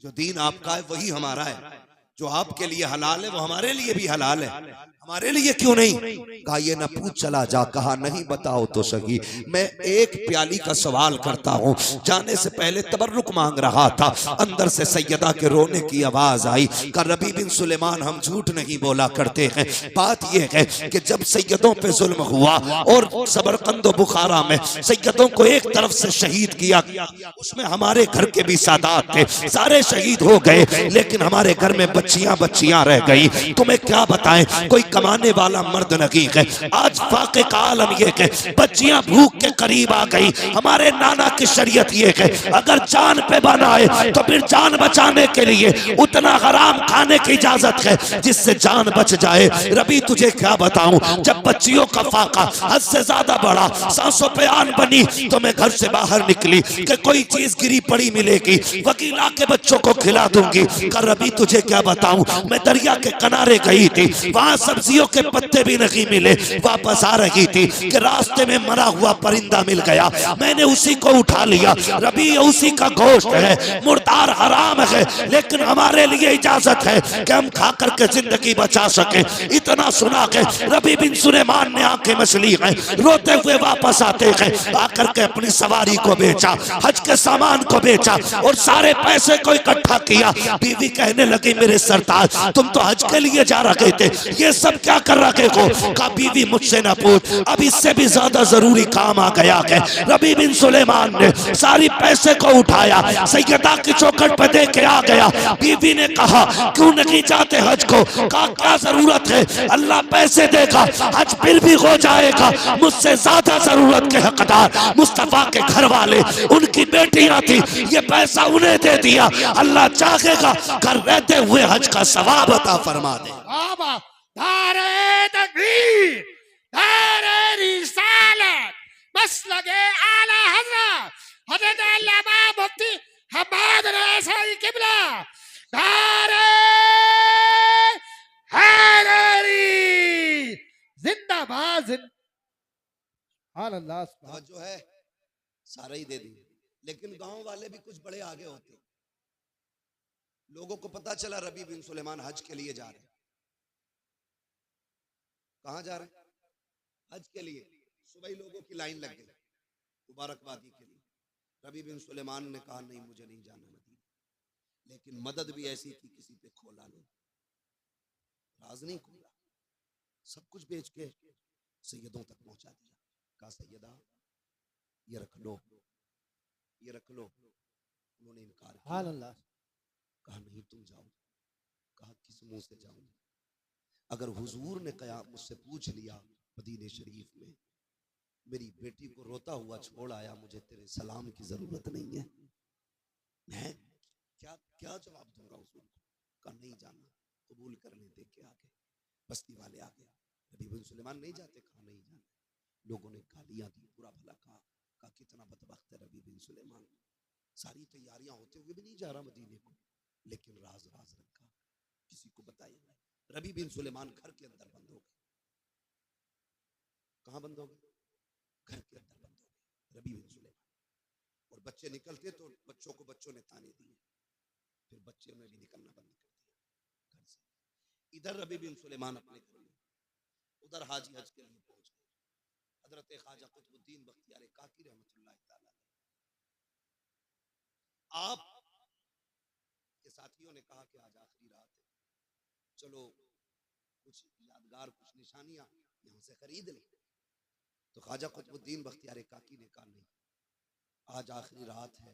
जो दीन आपका है वही हमारा है, जो आपके लिए हलाल है वो हमारे लिए भी हलाल है, हमारे लिए क्यों नहीं? कहा ये ना पूछ चला जा, कहा नहीं बताओ तो सही। मैं एक प्याली का सवाल करता हूँ। जाने से पहले तबर्रुक मांग रहा था, अंदर से सैयदा के रोने की आवाज आई। का रबी बिन सुलेमान हम झूठ नहीं बोला करते हैं। बात यह है कि जब सैयदों पे जुल्म हुआ और सबरकंद बुखारा में सैयदों को एक तरफ से शहीद किया, उसमें हमारे घर के भी सादात थे, सारे शहीद हो गए, लेकिन हमारे घर में बच्चियां बच्चियां रह गई। तुम्हें क्या बताएं, कोई कमाने वाला मर्द नहीं है। आज फाके का आलम ये है, बच्चियां भूख के करीब आ गई। हमारे नाना की शरीयत ये है, अगर जान पे बनाए तो फिर जान बचाने के लिए उतना हराम खाने की इजाजत है जिससे जान बच जाए। रबी तुझे क्या बताऊं, जब बच्चियों का फाका हद से ज्यादा बड़ा, सांसों पे आन बनी, तो मैं घर से बाहर निकली कि कोई चीज गिरी पड़ी मिलेगी, वकीला के बच्चों को खिला दूंगी। कर रबी तुझे क्या बताऊं, मैं दरिया के किनारे गई थी, वहां सब्जियों के पत्ते भी नहीं मिले। वापस आ रही थी कि रास्ते में मरा हुआ परिंदा मिल गया, मैंने उसी को उठा लिया। रबी उसी का गोश्त है, मुर्दार हराम है, लेकिन हमारे लिए इजाजत है कि हम खा करके जिंदगी बचा सके। इतना सुना के रबी बिन सुलेमान ने आंखें मसली हैं, रोते हुए वापस आते हैं। आकर के अपनी सवारी को बेचा, हज के सामान को बेचा और सारे पैसे को इकट्ठा किया। बीवी कहने लगी मेरे सरताज तुम तो हज के लिए जा रहे थे, ये सब क्या कर रहे हो? कहा बीवी मुझसे ना पूछ, अब इससे भी ज्यादा जरूरी काम आ गया है। रबी बिन सुलेमान ने सारी पैसे को उठाया, सैयदा की चौखट पे दे के आ गया। बीवी ने कहा क्यों नहीं जाते हज को? कहा क्या जरूरत है, अल्लाह पैसे देगा, हज फिर भी हो जाएगा। मुझसे ज्यादा जरूरत के हकदार मुस्तफा के घर वाले, उनकी बेटियां थी, ये पैसा उन्हें दे दिया। अल्लाह चाहेगा घर रहते हुए हज का सवाब अता फरमा दे। नारे तकबीर, नारे रिसालत, मसलके आला हज़रत हज़रत अल्लामा मुफ्ती हम्माद रज़ाई किबला, नारे हैदरी जिंदाबाद। अल्लाह जो है सारा ही दे दी, लेकिन गांव वाले भी कुछ बड़े आगे होते। लोगों को पता चला रबी बिन सुलेमान हज के लिए जा रहे। कहां जा रहे हैं? हज के लिए। सुबह ही लोगों की लाइन लग गई मुबारकबादी के लिए। रबी बिन सुलेमान ने कहा नहीं मुझे नहीं जाना मदीना, लेकिन मदद भी ऐसी थी किसी पे खोला नहीं, राज नहीं खोला, सब कुछ बेच के सैयदों तक पहुंचा दिया। कहा सैयदा ये रख लो, ये रख लो। उन्होंने इनकार किया, कहा नहीं तुम जाओ। कहा किस मुंह से जाऊं? अगर हुजूर ने कहा मुझसे पूछ लिया मदीने शरीफ में मेरी बेटी को रोता हुआ छोड़ आया, मुझे तेरे सलाम की जरूरत नहीं है, मैं क्या क्या जवाब दूंगा हुजूर को? कहा नहीं जाना, कबूल करने दे के आगे। बस्ती वाले आ गए, रबी बिन सुलेमान नहीं जाते? कहा नहीं जाना। लोगों ने गालियां दी, बुरा भला कहा कितना बदबख्त है रबी बिन सुलेमान, सारी तैयारियां होते हुए भी नहीं जा रहा मदीने को, लेकिन राज राज रखा, किसी को बताया नहीं। रबी बिन सुलेमान घर के अंदर बंद हो गए। कहां बंद हो गए? घर के अंदर बंद हो गए रबी बिन सुलेमान। और बच्चे निकलते तो बच्चों को बच्चों ने ताने दिए, फिर बच्चे ने भी निकलना बंद कर दिया घर से। इधर रबी बिन सुलेमान अपने घर में, उधर हाजी हज के लिए पहुंच गए। हजरत ख्वाजा कुतुबुद्दीन बख्तियार काकी रहमतुल्लाह तआला आप के साथियों ने कहा कि आज आखिरी रात है, चलो कुछ यादगार कुछ निशानियां यहां से खरीद लें। तो ख्वाजा कुतुबुद्दीन बख्तियार काकी ने कहा नहीं, आज आखिरी रात है,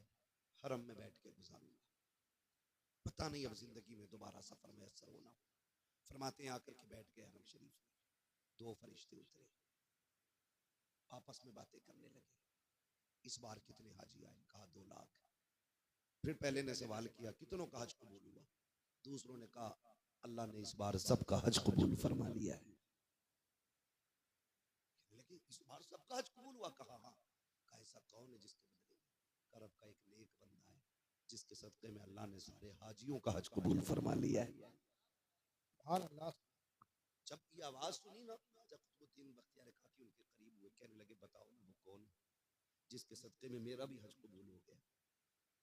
हरम में बैठ के गुजारूंगा, पता नहीं अब जिंदगी में दोबारा सफर में असर होना। फरमाते हैं आकर के बैठ गए हरम शरीफ में। दो फरिश्ते उतरे, आपस में बातें करने लगे। इस बार कितने हाजी आए? कहा 2 लाख। फिर पहले ने सवाल किया कितनों का हज कबूल हुआ? दूसरों ने कहा अल्लाह ने इस बार सबका हज कबूल फरमा लिया है। लेकिन इस बार सबका हज कबूल हुआ? कहा हाँ। कहा ऐसा कौन है जिसके बदले? करब का एक नेक बंदा है जिसके सदक़े में अल्लाह ने सारे हाजियों का हज कबूल फरमा लिया है। जब ये आवाज सुनी ना, जब कुतुबुद्दीन बख्तियार काकी उनके करीब हुए, कहने लगे बताओ ना वो कौन है जिसके सदक़े में मेरा भी हज कबूल हो गया?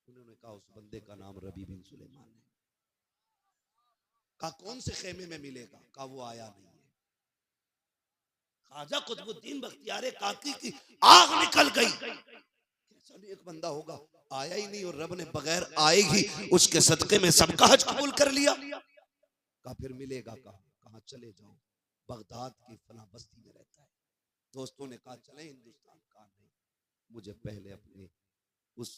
उन्होंने कहा उस बंदे का नाम रबी बिन सुलेमान है। कहा कौन से खेमे में मिलेगा? कहा वो आया नहीं है। ख्वाजा कुतुबुद्दीन बख्तियार काकी की आग निकल गई। कैसा एक बंदा होगा, आया ही नहीं और रब ने बगैर आए ही उसके सदके में सबका हज कबूल कर लिया। कहा फिर मिलेगा कहा? कहा चले जाओ, बगदाद की फला बस्ती में रहता है। दोस्तों ने कहा चले हिंदुस्तान। कहा नहीं, मुझे पहले अपने उस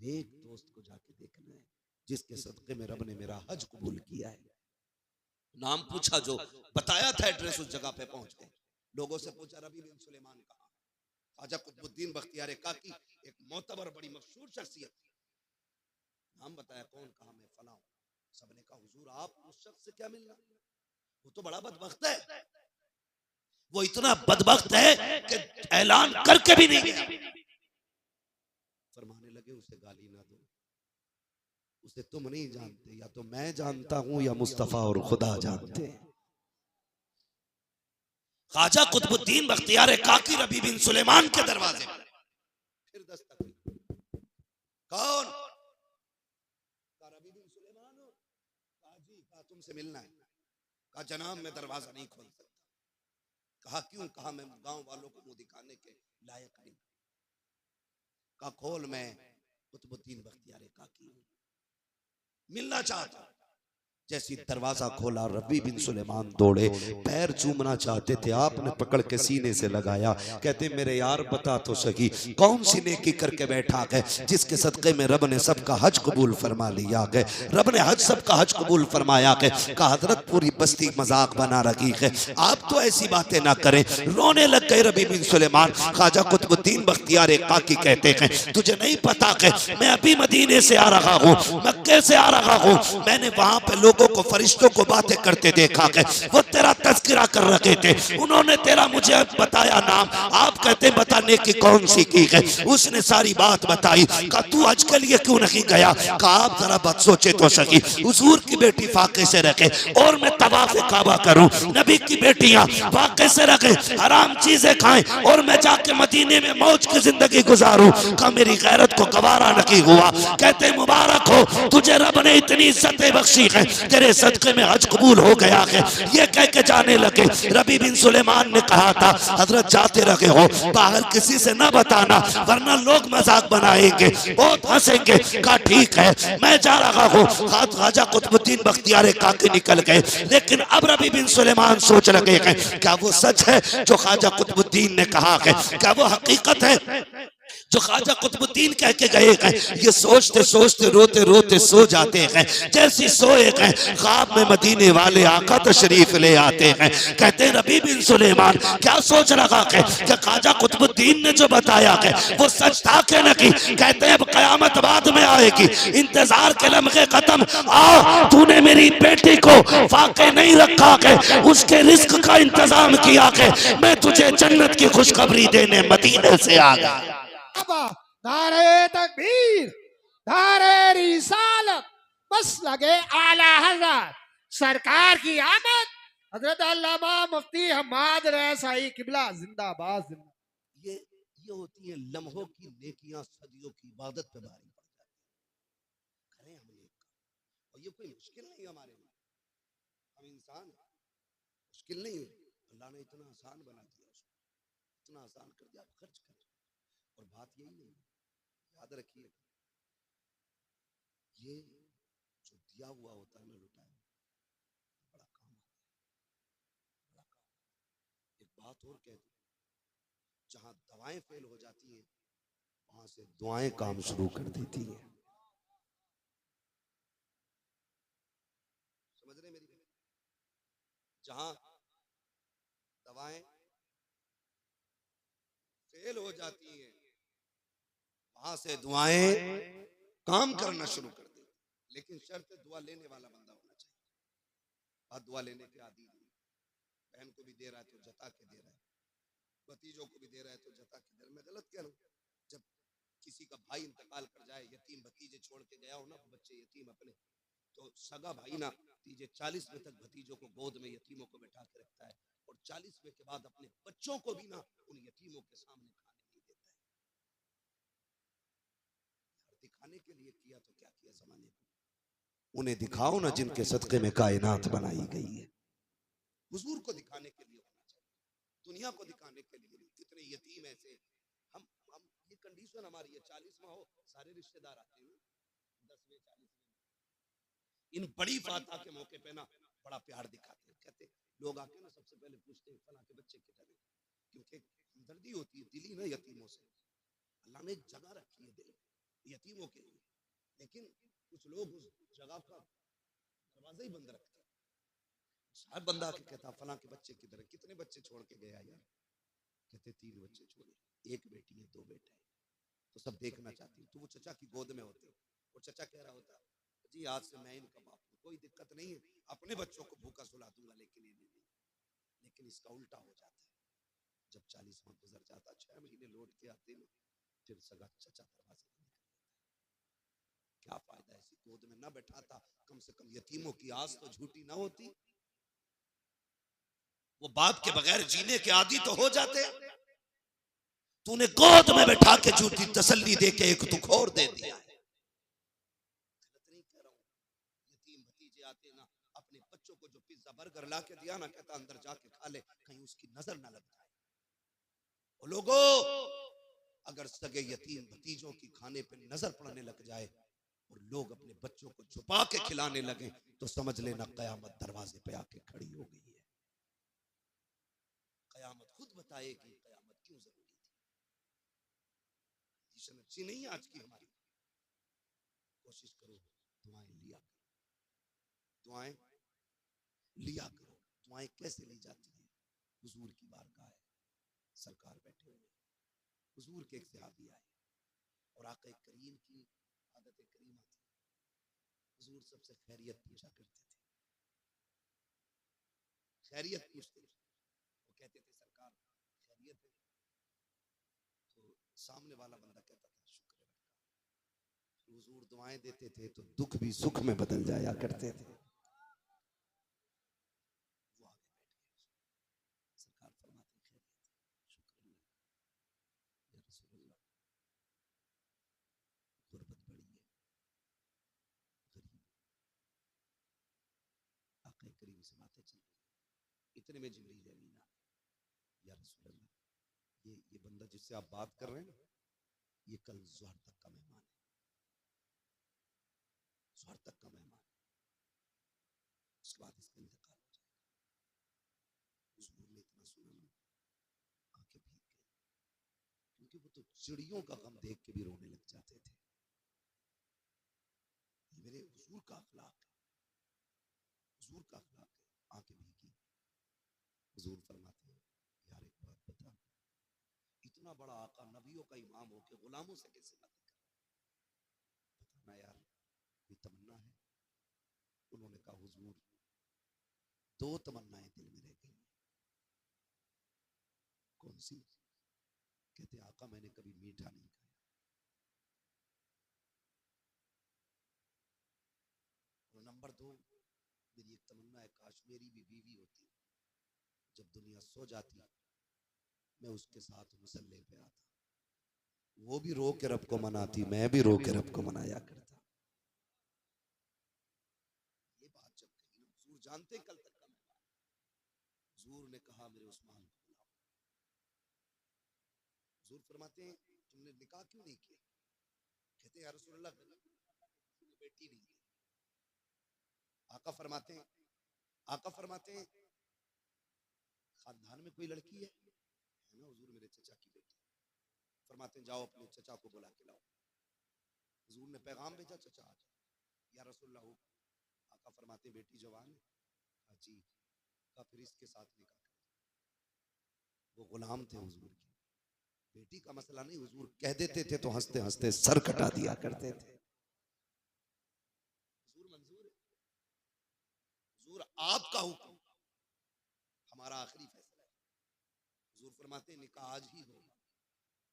नेक दोस्त को जाके देखना है जिसके सदके में रब ने मेरा हज कबूल किया है। नाम पूछा, जो बताया था एड्रेस, उस जगह पे पहुंच गए। लोगों से पूछा रबी बिन सुलेमान कहाँ? ख्वाजा कुतुबुद्दीन बख्तियार काकी एक मोतबर बड़ी मशहूर शख्सियत, नाम बताया कौन? कहा मैं फला हूं। सबने कहा हुजूर आप उस शख्स से क्या मिलना, वो तो बड़ा बदबख्त है। वो इतना बदबख्त है कि ऐलान करके भी नहीं गया। फरमाने लगे उसे गाली ना दो, उसे तुम नहीं जानते, या तो मैं जानता हूं या मुस्तफा और खुदा जानते हैं। ख्वाजा कुतुबुद्दीन बख्तियार काकी रबी बिन सुलेमान के दरवाजे पर फिर दस्तक हुई। कौन? कहा रबी बिन सुलेमान हो? कहा जी। कहा तुमसे मिलना है। कहा जनाब मैं दरवाजा नहीं खोल सकता। कहा क्यों? कहा मैं गांव वालों को मुंह दिखाने के लायक नहीं। कहा खोल, मैं कुतुबुद्दीन बख्तियार काकी हूं, मिलना चाहता हूं। जैसी दरवाजा खोला रबी बिन सुलेमान दौड़े, पैर चूमना चाहते थे, आपने पकड़ के सीने से लगाया। कहते मेरे यार बता तो सही कौन सी नेकी करके बैठा है जिसके सदके में रब ने सबका हज कबूल फरमा लिया है। रब ने हज सबका हज कबूल फरमाया है। कहा हजरत पूरी बस्ती मजाक बना रखी है, आप तो ऐसी बातें ना करें। रोने लग गए रबी बिन सुलेमान। ख्वाजा कुतुबुद्दीन बख्तियार काकी कहते हैं तुझे नहीं पता कि मैं अभी मदीने से आ रहा हूँ, मक्के से आ रहा हूँ, मैंने वहां पे लोगों को, फरिश्तों को बातें करते देखा है, वो तेरा तज़किरा कर रहे थे, उन्होंने तेरा मुझे बताया नाम। आप कहते बताने की कौन सी की है? उसने सारी बात बताई। कहा तू हज के लिए क्यों नहीं गया? कहा आप जरा बात सोचे तो सही, हुजूर की बेटी फाके से रखे और मैं तवाफ काबा करूं, नबी की बेटियां फाके से रखे, हराम चीजें खाएं और मैं जाके मदीने में मौज की जिंदगी गुजारूं। कहा मेरी गैरत को गवारा नहीं हुआ। कहते मुबारक हो तुझे रब ने इतनी इज्जतें बख्शी है, तेरे सदके में हज कबूल हो गया है। ये कह के जाने लगे। रबी बिन सुलेमान ने कहा था हजरत जाते रहे हो, बाहर किसी से न बताना वरना लोग मजाक बनाएंगे, बहुत हंसेंगे। कहा ठीक है मैं जा रहा हूँ। ख्वाजा कुतुबुद्दीन बख्तियार काकी निकल गए। लेकिन अब रबी बिन सुलेमान सोच रहे हैं क्या वो सच है जो ख्वाजा कुतुबुद्दीन ने कहा है? क्या वो हकीकत है जो ख्वाजा कुतुबुद्दीन कह के गए हैं? ये सोचते सोचते रोते रोते सो जाते हैं। जैसी सोए हैं ख्वाब में मदीने वाले आका तशरीफ ले आते हैं। कहते हैं रबी बिन सुलेमान क्या सोच रहा है कि ख्वाजा कुतुबुद्दीन ने जो बताया है वो सच था कि नहीं? कहते हैं अब कयामत बाद में आएगी, इंतजार के लम्हे खत्म। आ तूने मेरी बेटी को फाके नहीं रखा है, उसके रिस्क का इंतजाम किया है, मैं तुझे जन्नत की खुशखबरी देने मदीने से आ गया। नारे तकबीर, नारे रिसालत, बस लगे आला हजरत सरकार की आमद। हजरत अल्लामा मुफ्ती हम्माद रसाई किबला जिंदाबाद जिंदाबाद। ये होती है लम्हों की नेकियां, सदियों की इबादत पे भारी पड़ जाती है। करें हम नेक काम, और ये कोई मुश्किल नहीं हमारे लिए, हम इंसान मुश्किल नहीं है। अल्लाह ने इतना आसान बना दिया, उसको इतना आसान कर दिया, आप खर्च कर। और बात यही नहीं, याद रखिए ये जो दिया हुआ होता है ना लुटाया, बड़ा काम आता है, बड़ा काम। एक बात और कह दूं, जहां दवाएं फेल हो जाती हैं वहां से दुआएं काम शुरू कर देती हैं। समझ रहे मेरी बात? जहां दवाएं फेल हो जाती हैं वहां से दुआएं काम करना शुरू कर देती। लेकिन शर्त दुआ लेने वाला बंदा होना चाहिए। बात दुआ लेने के आदी नहीं, बहन को भी दे रहा है तो जता के दे रहा है, भतीजों को भी दे रहा है तो जता के दे रहा है। मैं गलत कह रहा हूं? जब किसी का भाई इंतकाल कर जाए, यतीम भतीजे छोड़ के गया हो ना, बच्चे यतीम अपने, तो सगा भाई ना तीजे 40वें तक भतीजों को गोद में यतीमों को बैठा के रखता है, और 40वें के बाद अपने बच्चों को भी ना उन यतीमों के सामने खाने नहीं देता है। दिखाने दिखाने के लिए किया तो क्या किया जमाने को? उन्हें दिखाओ ना जिनके सदक़े में कायनात बनाई गई है। हुजूर को दिखाने के लिए होना चाहिए, दुनिया को दिखाने के लिए नहीं। कितने यतीम ऐसे हम ये कंडीशन हमारी है, 40वां हो सारे रिश्तेदार आते हैं, 10वें 40वें इन बड़ी फातह के मौके पे ना बड़ा प्यार दिखाते हैं। कहते लोग आके ना सबसे पहले पूछते हैं फला के बच्चे किधर है, क्योंकि हमदर्दी होती है दिली ना यतीमों से। अल्लाह ने एक जगह रखी है दिल में यतीमों के लिए, लेकिन कुछ लोग उस जगह का दरवाजा ही बंद रखते हैं। हर बंदा आके कहता फला के बच्चे किधर है, कितने बच्चे छोड़ के गया यार? कहते 3 बच्चे छोड़े, 1 बेटी है 2 बेटे हैं, तो सब देखना चाहती हूँ। तो वो चचा की गोद में होते, और चचा कह रहा होता जी आज से मैं इनका बाप हूँ, कोई दिक्कत नहीं है, अपने बच्चों को भूखा सुला दूंगा, लेकिन इन्हें नहीं। लेकिन इसका उल्टा हो जाता है, जब 40वां गुजर जाता, 6 महीने लौट के आते ना, फिर सगा चचा दरवाजे बंद कर देता। क्या फायदा ऐसी गोद में ना बैठाता, कम से कम यतीमों की आस तो झूठी ना होती। वो बाप के बगैर जीने के आदी तो हो जाते। तूने गोद में बैठा के झूठी तसल्ली दे के एक दुख और दे दिया है। गलत नहीं कह रहा हूं, यतीम भतीजे आते ना, अपने बच्चों को जो पिज्जा बर्गर ला के दिया ना, कहता अंदर जाके खा ले, कहीं उसकी नजर ना लग जाए। और लोगों, अगर सगे यतीम भतीजों की खाने पे नजर पड़ने लग जाए और लोग अपने बच्चों को छुपा के खिलाने लगे, तो समझ लेना कयामत दरवाजे पे आके खड़ी हो गई है। कयामत खुद बताएगी कयामत क्यों जरूरी थी। अच्छी नहीं है आज की हमारी। कोशिश करो दुआएं लिया करो, दुआएं लिया करो। दुआएं कैसे ली जाती है? हुजूर की बारगाह है, सरकार बैठे हुए, हुजूर के एक सहाबी आए और आका करीम की आदत करीमा थी, हुजूर सबसे खैरियत पूछा करते थे, खैरियत पूछते थे। वो कहते थे सरकार खैरियत है, तो सामने वाला बंदा कहता था शुक्र है रब का। हुजूर दुआएं देते थे तो दुख भी सुख में बदल जाया करते थे। वो आगे बैठ गए, सरकार फरमाते खैरियत शुक्र अल्लाह या रसूल अल्लाह, गुर्बत बड़ी है, गरीब। आका करीम से बातें चल रही, इतने में जिब्रील अमीन आ गए, या रसूल अल्लाह, ये बंदा जिससे आप बात कर रहे हैं ना, ये कल ज़ोहर तक का मेहमान है, ज़ोहर तक का मेहमान, उसके बाद इसका इंतकाल हो जाएगा। हुजूर ने इतना सुना ना, आंखें भीग गई, क्योंकि वो तो चिड़ियों का गम देख के भी रोने लग जाते थे। ये मेरे हुजूर का अखलाक है, हुजूर का अखलाक है। आंखें भीगी, हुजूर फरमाते हैं यार एक बात बता, इतना बड़ा आका नबियों का इमाम होके गुलामों से कैसे बातें कर रहा है? बताना यार कोई तमन्ना है? उन्होंने कहा हुजूर 2 तमन्नाएं दिल में रह गई। कौन सी? कहते आका मैंने कभी मीठा नहीं खाया, और नंबर 2 मेरी एक तमन्ना है काश मेरी भी बीवी होती, जब दुनिया सो जाती मैं उसके साथ मुसल्ले पे आता, वो भी रो के रब को मनाती, मैं भी रो के रब को मनाया करता। ये बात जब कही ना, हुजूर जानते कल तक का मेहमान, हुजूर ने कहा मेरे उस्मान को बुलाओ। हुजूर फरमाते हैं तुमने निकाह क्यों नहीं किया? कहते हैं या रसूल अल्लाह बेटी नहीं है। आका फरमाते हैं खानदान में कोई लड़की है ना? हुजूर मेरे चचा की बेटी। फरमाते हैं जाओ अपने चचा को बुला के लाओ। हुजूर ने पैगाम भेजा चचा आ जाओ। या रसूलल्लाह, आका फरमाते हैं बेटी जवान है? कहा जी। कहा फिर इसके साथ निकाह कर दो। वो गुलाम थे हुजूर के, बेटी का मसला नहीं, हुजूर कह देते थे तो हंसते हंसते सर कटा दिया करते थे। हुजूर मंजूर है, हुजूर आपका हुक्म हमारा आखिरी फैसला है। हुजूर फरमाते हैं निकाह आज ही होगा,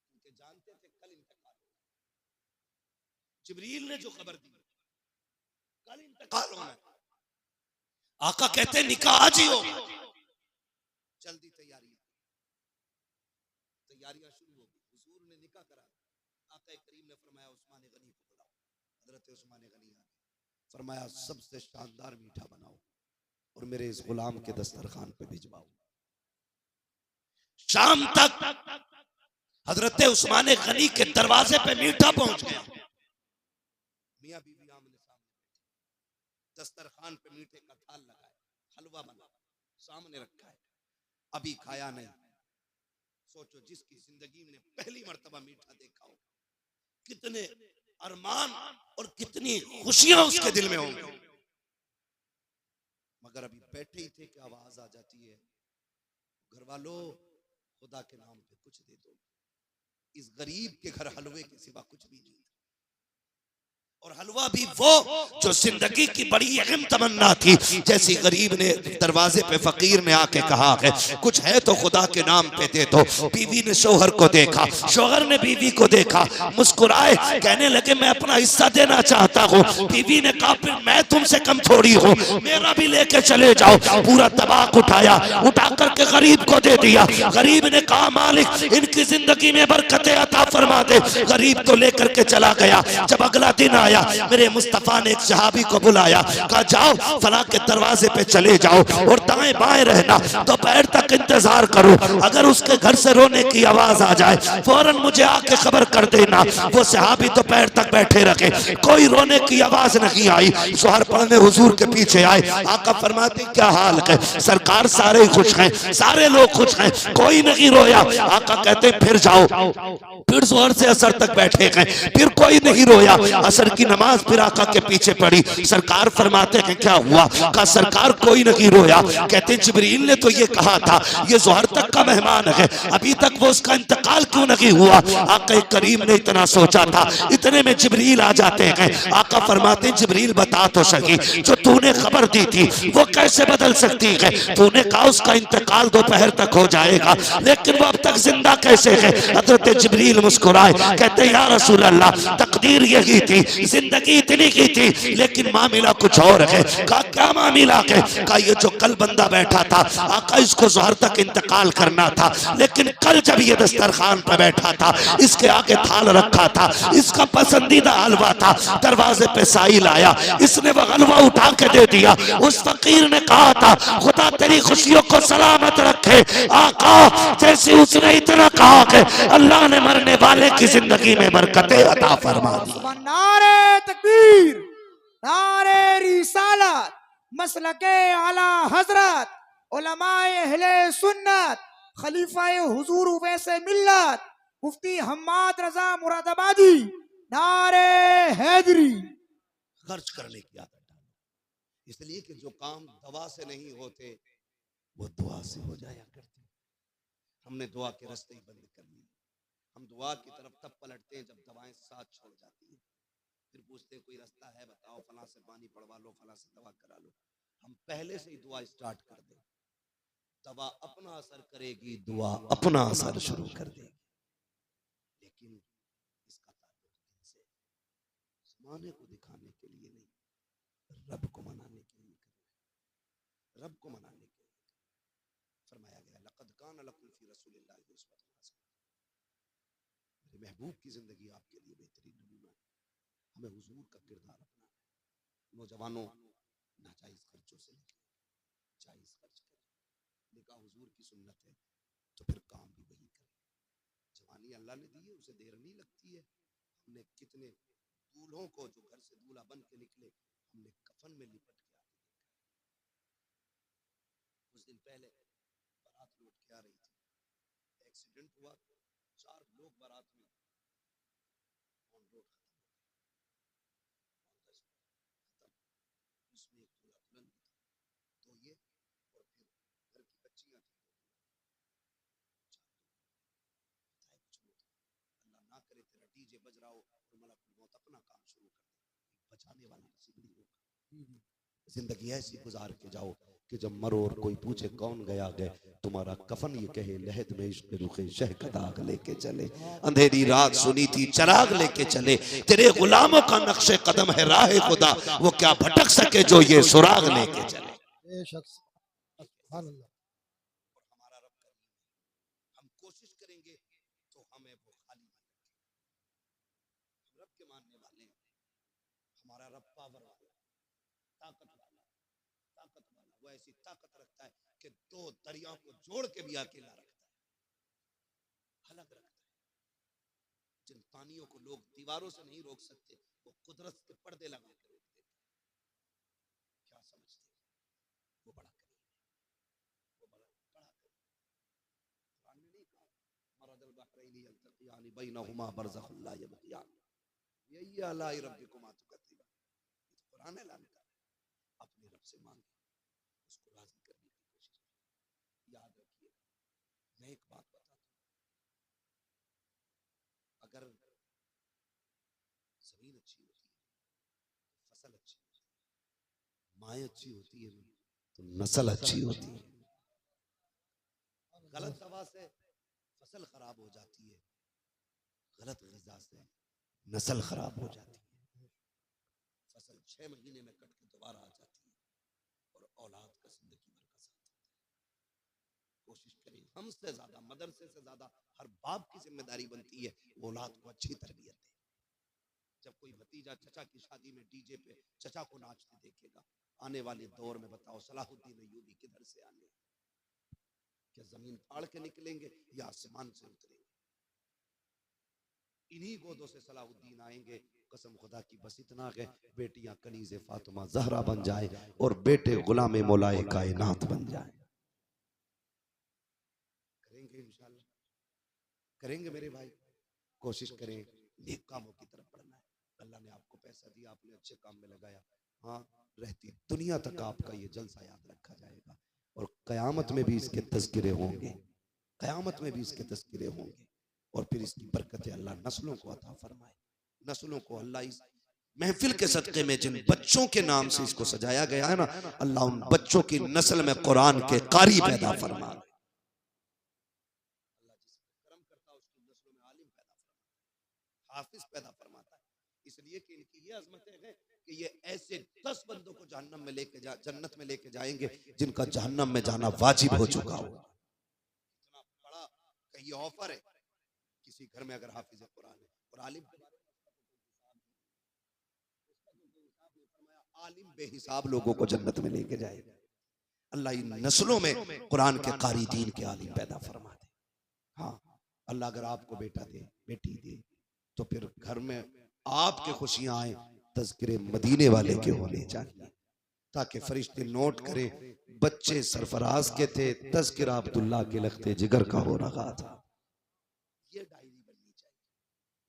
क्योंकि जानते थे कल इंतकाल होगा। जिब्रील ने जो खबर दी कल इंतकाल होना है, आका कहते निकाह आज ही होगा। जल्दी तैयारियां शुरू हो गई। हुजूर ने निकाह करा, आका करीम ने फरमाया उस्मान गनी को बुलाओ। हजरत उस्मान गनी आए, फरमाया सबसे शानदार मीठा बनाओ और मेरे इस गुलाम के दस्तरखान पे भिजवाओ। शाम तक हजरत उस्मान गनी के दरवाजे पे मीठा पहुंच गया। मियां बीवी आमने सामने, दस्तरखान पे मीठे का थाल लगा है, हलवा बना सामने रखा है, अभी खाया नहीं। सोचो जिसकी जिंदगी में पहली मर्तबा मीठा देखा हो, कितने अरमान और कितनी खुशियां उसके दिल में होंगी। मगर अभी बैठे ही थे कि आवाज आ जाती है, घर वालों खुदा के नाम पे कुछ दे दो। इस गरीब के घर हलवे के सिवा कुछ भी नहीं, और हलवा भी वो जो जिंदगी की बड़ी अहम तमन्ना थी। जैसी गरीब ने दरवाजे पे फकीर ने आके कहा है कुछ है तो खुदा के नाम पे दे दो। बीवी ने शोहर को देखा, शोहर ने बीवी को देखा, मुस्कुराए, कहने लगे मैं अपना हिस्सा देना चाहता हूँ। बीवी ने कहा फिर मैं तुमसे कम थोड़ी हूँ, मेरा भी लेके चले जाओ। पूरा तबाक उठाया, उठा करके गरीब को दे दिया। गरीब ने कहा मालिक इनकी जिंदगी में बरकतें अता फरमा दे। गरीब तो लेकर के चला गया। जब अगला दिन आया, मेरे मुस्तफा ने एक सहाबी को बुलाया, कहा जाओ फला के दरवाजे पे चले जाओ और दाएं बाएं रहना, दोपहर तक इंतजार करो। अगर उसके घर से रोने की आवाज आ जाए फौरन मुझे आके खबर कर देना। वो सहाबी दोपहर तक बैठे रखे, कोई रोने की आवाज नहीं आई। जोहर पढ़ने हुजूर के पीछे आए, आका फरमाते क्या हाल है? सरकार सारे खुश हैं, सारे लोग खुश हैं, कोई नहीं रोया। आका कहते फिर जाओ। फिर जोहर से असर तक बैठे गए, फिर कोई नहीं रोया। असर की नमाज फिर आका के पीछे पड़ी। सरकार फरमाते हैं क्या हुआ? कहा सरकार कोई नहीं रोया। कहते जिब्रील ने तो ये कहा था ये जोहर तक का मेहमान है, अभी तक वो उसका इंतकाल क्यों नहीं हुआ? आका करीम ने इतना सोचा था, इतने में जिब्रील आ जाते हैं। आका फरमाते जिब्रील बता तो सही जो तूने खबर दी थी वो कैसे बदल सकती है? तूने कहा उसका इंतकाल दोपहर तक हो जाएगा, लेकिन वो अब तक जिंदा कैसे है? हजरत जिब्रील मुस्कुराए, कहते या रसूल अल्लाह तकदीर यही थी, जिंदगी इतनी की थी, लेकिन मामला कुछ और है। कहा क्या मामला है? कहा ये जो कल बंदा बैठा था आका इसको जोहर तक इंतकाल करना था, लेकिन कल जब ये दस्तरखान पर बैठा था इसके आगे थाल रखा था, इसका पसंदीदा हलवा था। दरवाजे पे साइल आया, इसने वो हलवा उठा के दे दिया। उस फकीर ने कहा था खुदा तेरी खुशियों को सलामत रखे। आका जैसे उसने इतना कहा कि अल्लाह ने मरने वाले की जिंदगी में बरकतें अता फरमा दी। नारे तकबीर, नारे रिसालत, मसलके आला हजरत, उलमाए अहले सुन्नत, खलीफाए हुजूर वैसे मिल्लत, मुफ्ती हम्माद रजा मुरादाबादी, नारे हैदरी। खर्च करने की आदत डालो, इसलिए कि जो काम दवा से नहीं होते वो दुआ से हो जाया करते। हमने दुआ के रास्ते ही बंद कर लिए। हम दुआ की तरफ तब पलटते हैं जब दवाएं साथ छोड़ जाती हैं। फिर पूछते हैं कोई रास्ता है बताओ, फला से पानी पड़वा लो, फला से दवा करा लो। हम पहले से ही दुआ स्टार्ट कर दें, दवा अपना असर करेगी, दुआ अपना असर शुरू कर देगी। लेकिन इसका ताल्लुक दिल से, ज़माने को दिखाने के लिए नहीं, रब को मनाने के लिए करना है। रब को मनाने के लिए फरमाया गया लक़द कान लकुम फ़ी रसूलिल्लाहि उस्वतुन हसनह। मेरे महबूब की जिंदगी आपके लिए बेहतरीन नमूना है। हमें हुजूर का किरदार अपनाना है। नौजवानों नाजायज खर्चों से लेकर जायज खर्च करें। निकाह हुजूर की सुन्नत है तो फिर काम भी वही करें। जवानी अल्लाह ने दी है, उसे देर नहीं लगती है। हमने कितने दूल्हों को जो घर से दूल्हा बन के निकले हमने कफन में लिपट के आते देखा है। कुछ दिन पहले बारात लौट के आ रही थी, एक्सीडेंट हुआ, 4 लोग बारात में ऑन रोड खत्म हो गए, ऑन द स्पॉट खत्म। उसमें एक दूल्हा दुल्हन भी था, तो ये और फिर घर की बच्चियां थी, तो 4 लोग बताए कुछ लोग। अल्लाह ना करे तेरा डीजे बज रहा हो और मलकुल मौत अपना काम शुरू कर दे, बचाने वाला नसीब नहीं होगा। जिंदगी ऐसी गुजार के जाओ कि जब मरो और कोई पूछे कौन गया गए, तुम्हारा कफन ये कहे लहद में इश्क रुखे शह का दाग लेके चले। अंधेरी रात सुनी थी चराग लेके चले, तेरे गुलामों का नक्शे कदम है राह खुदा, वो क्या भटक सके जो ये सुराग लेके चले। और हमारा रब करीम है, हम कोशिश करेंगे तो हमें वो खाली न रखेगा। हम रब के मानने वाले हैं, ताकत वाला, वो ऐसी ताकत रखता है कि दो दरियाओं को जोड़ के भी अकेला रखता है, अलग रखता है। जिन पानियों को लोग दीवारों से नहीं रोक सकते, वो कुदरत के पर्दे लगा के रोक देते हैं। क्या समझते हैं? वो बड़ा करीम है, वो बड़ा बड़ा करीम। कुरान ने नहीं कहा मरदल बहरैनि यल्तक़ियानि बैनहुमा बरज़खुन ला यबग़ियान यही अलाई रब्बिकुमा तुकद्दिबान। ये तो कुरान ऐलान कर रहा है। अपने रब से मांगे, उसको राजी करने की कोशिश करें। याद रखिए, मैं एक बात बताता हूँ, अगर जमीन अच्छी होती है तो फसल अच्छी होती है, माए अच्छी होती है तो नस्ल अच्छी होती है। गलत दवा से फसल खराब हो जाती है, गलत ग़िज़ा से नस्ल खराब हो जाती है। फसल 6 महीने में कट के दोबारा आ जाती है और औलाद का जिंदगी भर का साथ होता है। कोशिश करें, हमसे ज्यादा, मदरसे से ज्यादा हर बाप की जिम्मेदारी बनती है औलाद को अच्छी तरबियत दे। जब कोई भतीजा चचा की शादी में डीजे पे चचा को नाचते देखेगा, आने वाले दौर में बताओ सलाहुद्दीन अय्यूबी किधर से आने? क्या जमीन फाड़ के निकलेंगे या आसमान से उतरेंगे? इन्हीं गोदों से सलाहुद्दीन आएंगे। कसम खुदा की, बस इतना है, बेटियां कनीज़े फातिमा ज़हरा बन जाए और बेटे गुलामे मौलाए कायनात बन जाए। करेंगे इंशाल्लाह, करेंगे मेरे भाई। कोशिश करें, नेक कामों की तरफ बढ़ना है। अल्लाह ने आपको पैसा दिया, आपने अच्छे काम में लगाया, हाँ, रहती दुनिया तक आपका ये जलसा याद रखा जाएगा और कयामत में भी इसके तज़किरे होंगे, कयामत में भी इसके तज़किरे होंगे। और फिर इसकी बरकतें अल्लाह नस्लों को अता फरमाए। नस्लों को अल्लाह इस महफिल के सदक़े में जिन बच्चों के नाम से इसको सजाया गया है ना, अल्लाह उन बच्चों की नस्ल में कुरान के कारी पैदा फरमाए। अल्लाह जिस करम करता है उसकी नस्लों में आलिम पैदा फरमाता है, हाफिज पैदा फरमाता है। इसलिए कि इनकी ये अजमतें हैं कि ये ऐसे 10 बंदों को जहन्नम में लेके जन्नत में लेके जाएंगे जिनका जहन्नम में जाना वाजिब हो चुका हो। इतना बड़ा ये ऑफर है किसी घर में अगर हाफिज कुरान है और आलिम के बारे में आलिम बेहिसाब लोगों को जन्नत में लेके जाएगा। अल्लाह इन नस्लों में कुरान के कारी दीन के आलिम पैदा फरमा दे। हाँ, अल्लाह अगर आपको बेटा दे, बेटी दे, तो फिर घर में आपके खुशियां आए, तज़किरे मदीने वाले के होने चाहिए, ताकि फरिश्ते नोट करें बच्चे सरफराज के थे, तज़किरा अब्दुल्ला के लगते जिगर का हो रहा था। ये डायरी बननी चाहिए।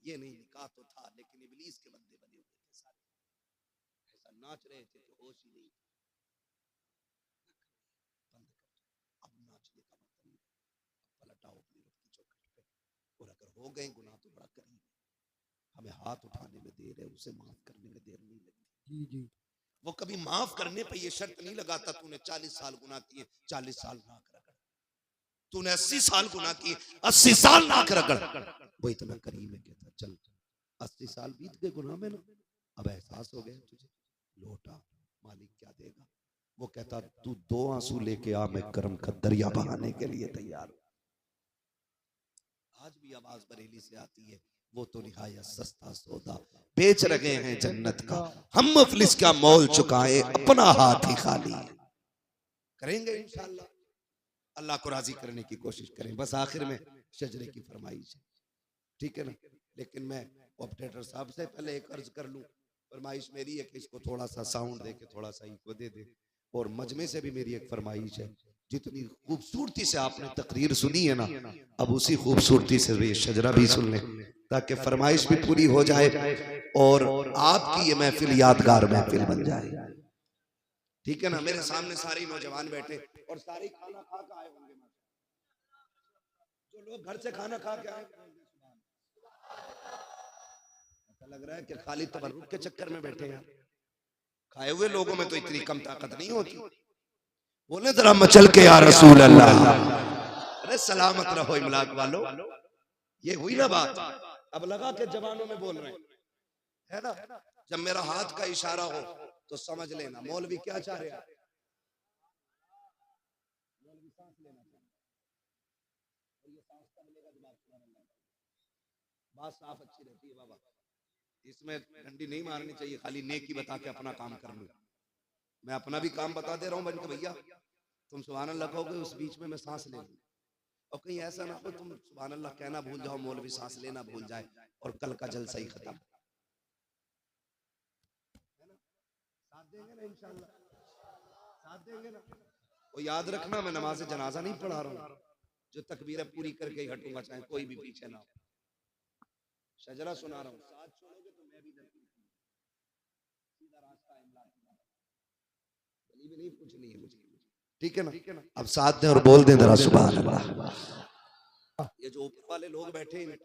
ये नहीं, निकाह तो था लेकिन इब्लीस के बंदे बने हुए थे सारे, ऐसा नाच रहे थे कि होश ही नहीं। बंद कर दो, अब नाचने का वक्त नहीं, अब पलटाओ अपनी रब की चौखट पे। और अगर हो गए गुनाह तो बड़ा करीब है, हमें हाथ उठाने में देर है, उसे माफ करने में देर नहीं लगती। जी जी, वो कभी माफ करने पे ये शर्त नहीं लगाता तूने 40 साल गुनाह किए, 40 साल नाक रगड़, तूने 80 साल गुनाह किए, 80 साल नाक रगड़। वो इतना करीम है, कहता चल 80 साल बीत गए गुनाह में ना, अब एहसास हो गया तुझे, लौटा, मालिक क्या देगा। वो कहता तू 2 आंसू लेके आ, मैं करम का दरिया बहाने के लिए तैयार हूं। आज भी आवाज बरेली से आती है, वो तो निहायत सस्ता सौदा बेच रहे हैं जन्नत का, हम मुफलिस क्या मोल चुकाए, अपना हाथ ही खाली। करेंगे इंशाअल्लाह, अल्लाह को राजी करने की कोशिश करें। बस आखिर में शजरे की फरमाइश है, ठीक है ना। लेकिन मैं ऑपरेटर साहब से पहले एक अर्ज कर लूं, फरमाइश मेरी है कि इसको थोड़ा सा साउंड दे के थोड़ा सा इको दे दे। और मजमे से भी मेरी एक फरमाइश है, जितनी खूबसूरती से आपने तकरीर सुनी है ना, अब उसी खूबसूरती से भी शजरा भी सुन लें, ताकि फरमाइश भी पूरी हो जाए और आपकी ये महफिल यादगार महफिल बन जाए, ठीक है ना। मेरे सामने सारे नौजवान बैठे और सारे खाना खा के आए होंगे, जो लोग घर से खाना खा के आए, ऐसा लग रहा है कि खाली तबर्रुक के चक्कर में बैठे हैं। खाए हुए लोगों में तो इतनी कम ताकत नहीं होती। बोले जरा मचल के या रसूल अल्लाह। अरे सलामत रहो इमलाक वालों, ये हुई ना बात। अब लगा के जवानों में बोल रहे हैं, है ना। जब मेरा हाथ का इशारा हो तो समझ लेना मौलवी क्या चाह रहे हैं। मौलवी सांस लेना चाहते हैं, और ये सांस का मिलेगा जब आप सुभान अल्लाह। बात साफ अच्छी रहती है बाबा, इसमें डंडी नहीं मारनी चाहिए, खाली नेकी बता के अपना काम कर लूं। मैं अपना भी काम बता दे रहा हूँ बन के, भैया तुम सुभान अल्लाह कहोगे उस बीच में मैं सांस ले लूं, और कहीं ऐसा ना हो तुम सुभान अल्लाह कहना भूल जाओ, मौलवी सांस लेना भूल जाए और कल का जलसा ही खत्म। साथ देंगे ना इंशाल्लाह, साथ देंगे ना। और याद रखना मैं नमाज जनाजा नहीं पढ़ा रहा हूँ, जो तकबीरें पूरी करके ही हटूंगा, चाहे कोई भी पीछे ना हो। शजरा सुना रहा हूँ, साथ छोड़ोगे तो मैं भी सीधा रास्ता गली में नहीं पूछनी है मुझे, ठीक है ना। अब साथ दें और बोल दें जरा सुभान अल्लाह। ये जो ऊपर वाले लोग बैठे हैं,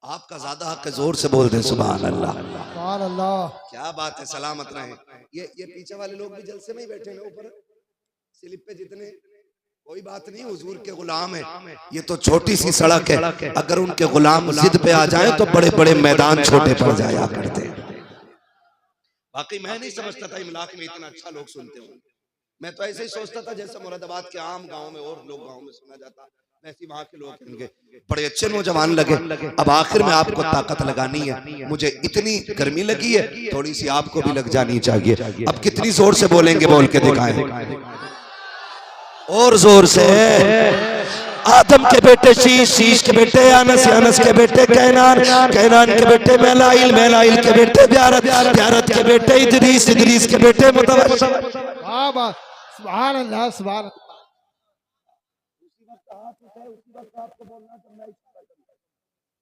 आपका ज्यादा हक है, जोर से बोल दें सुभान अल्लाह। सुभान अल्लाह। क्या बात है, सलामत रहे। ये पीछे वाले लोग भी जलसे में ही बैठे हैं, ऊपर स्लिप पे जितने, कोई बात नहीं, हुजूर के गुलाम है। ये तो छोटी सी सड़क है, अगर उनके गुलाम जिद पे आ जाए तो बड़े बड़े मैदान छोटे पड़ जाया करते हैं। बाकी मैं नहीं समझता था इमलाक में इतना अच्छा लोग सुनते होंगे, मैं तो ऐसे ही सोचता था जैसे मुरादाबाद के आम गांव में और लोग गांव में सुना जाता, वैसे वहां के लोग होंगे। बड़े अच्छे नौजवान लगे। अब आखिर में आपको ताकत लगानी है, मुझे इतनी गर्मी लगी है, थोड़ी सी आपको भी लग जानी चाहिए। अब कितनी जोर से बोलेंगे, बोल के दिखाएं और जोर से। आदम के बेटे शीश, शीश के बेटे अनस, अनस के बेटे कैनान, कैनान के बेटे मेलाइल, मेलाइल के बेटे ब्यारत, ब्यारत के बेटे इदरीस, इदरीस के बेटे मुतवस्सिल। वाह वाह, सुभान अल्लाह, सुभान अल्लाह। आपको बोलना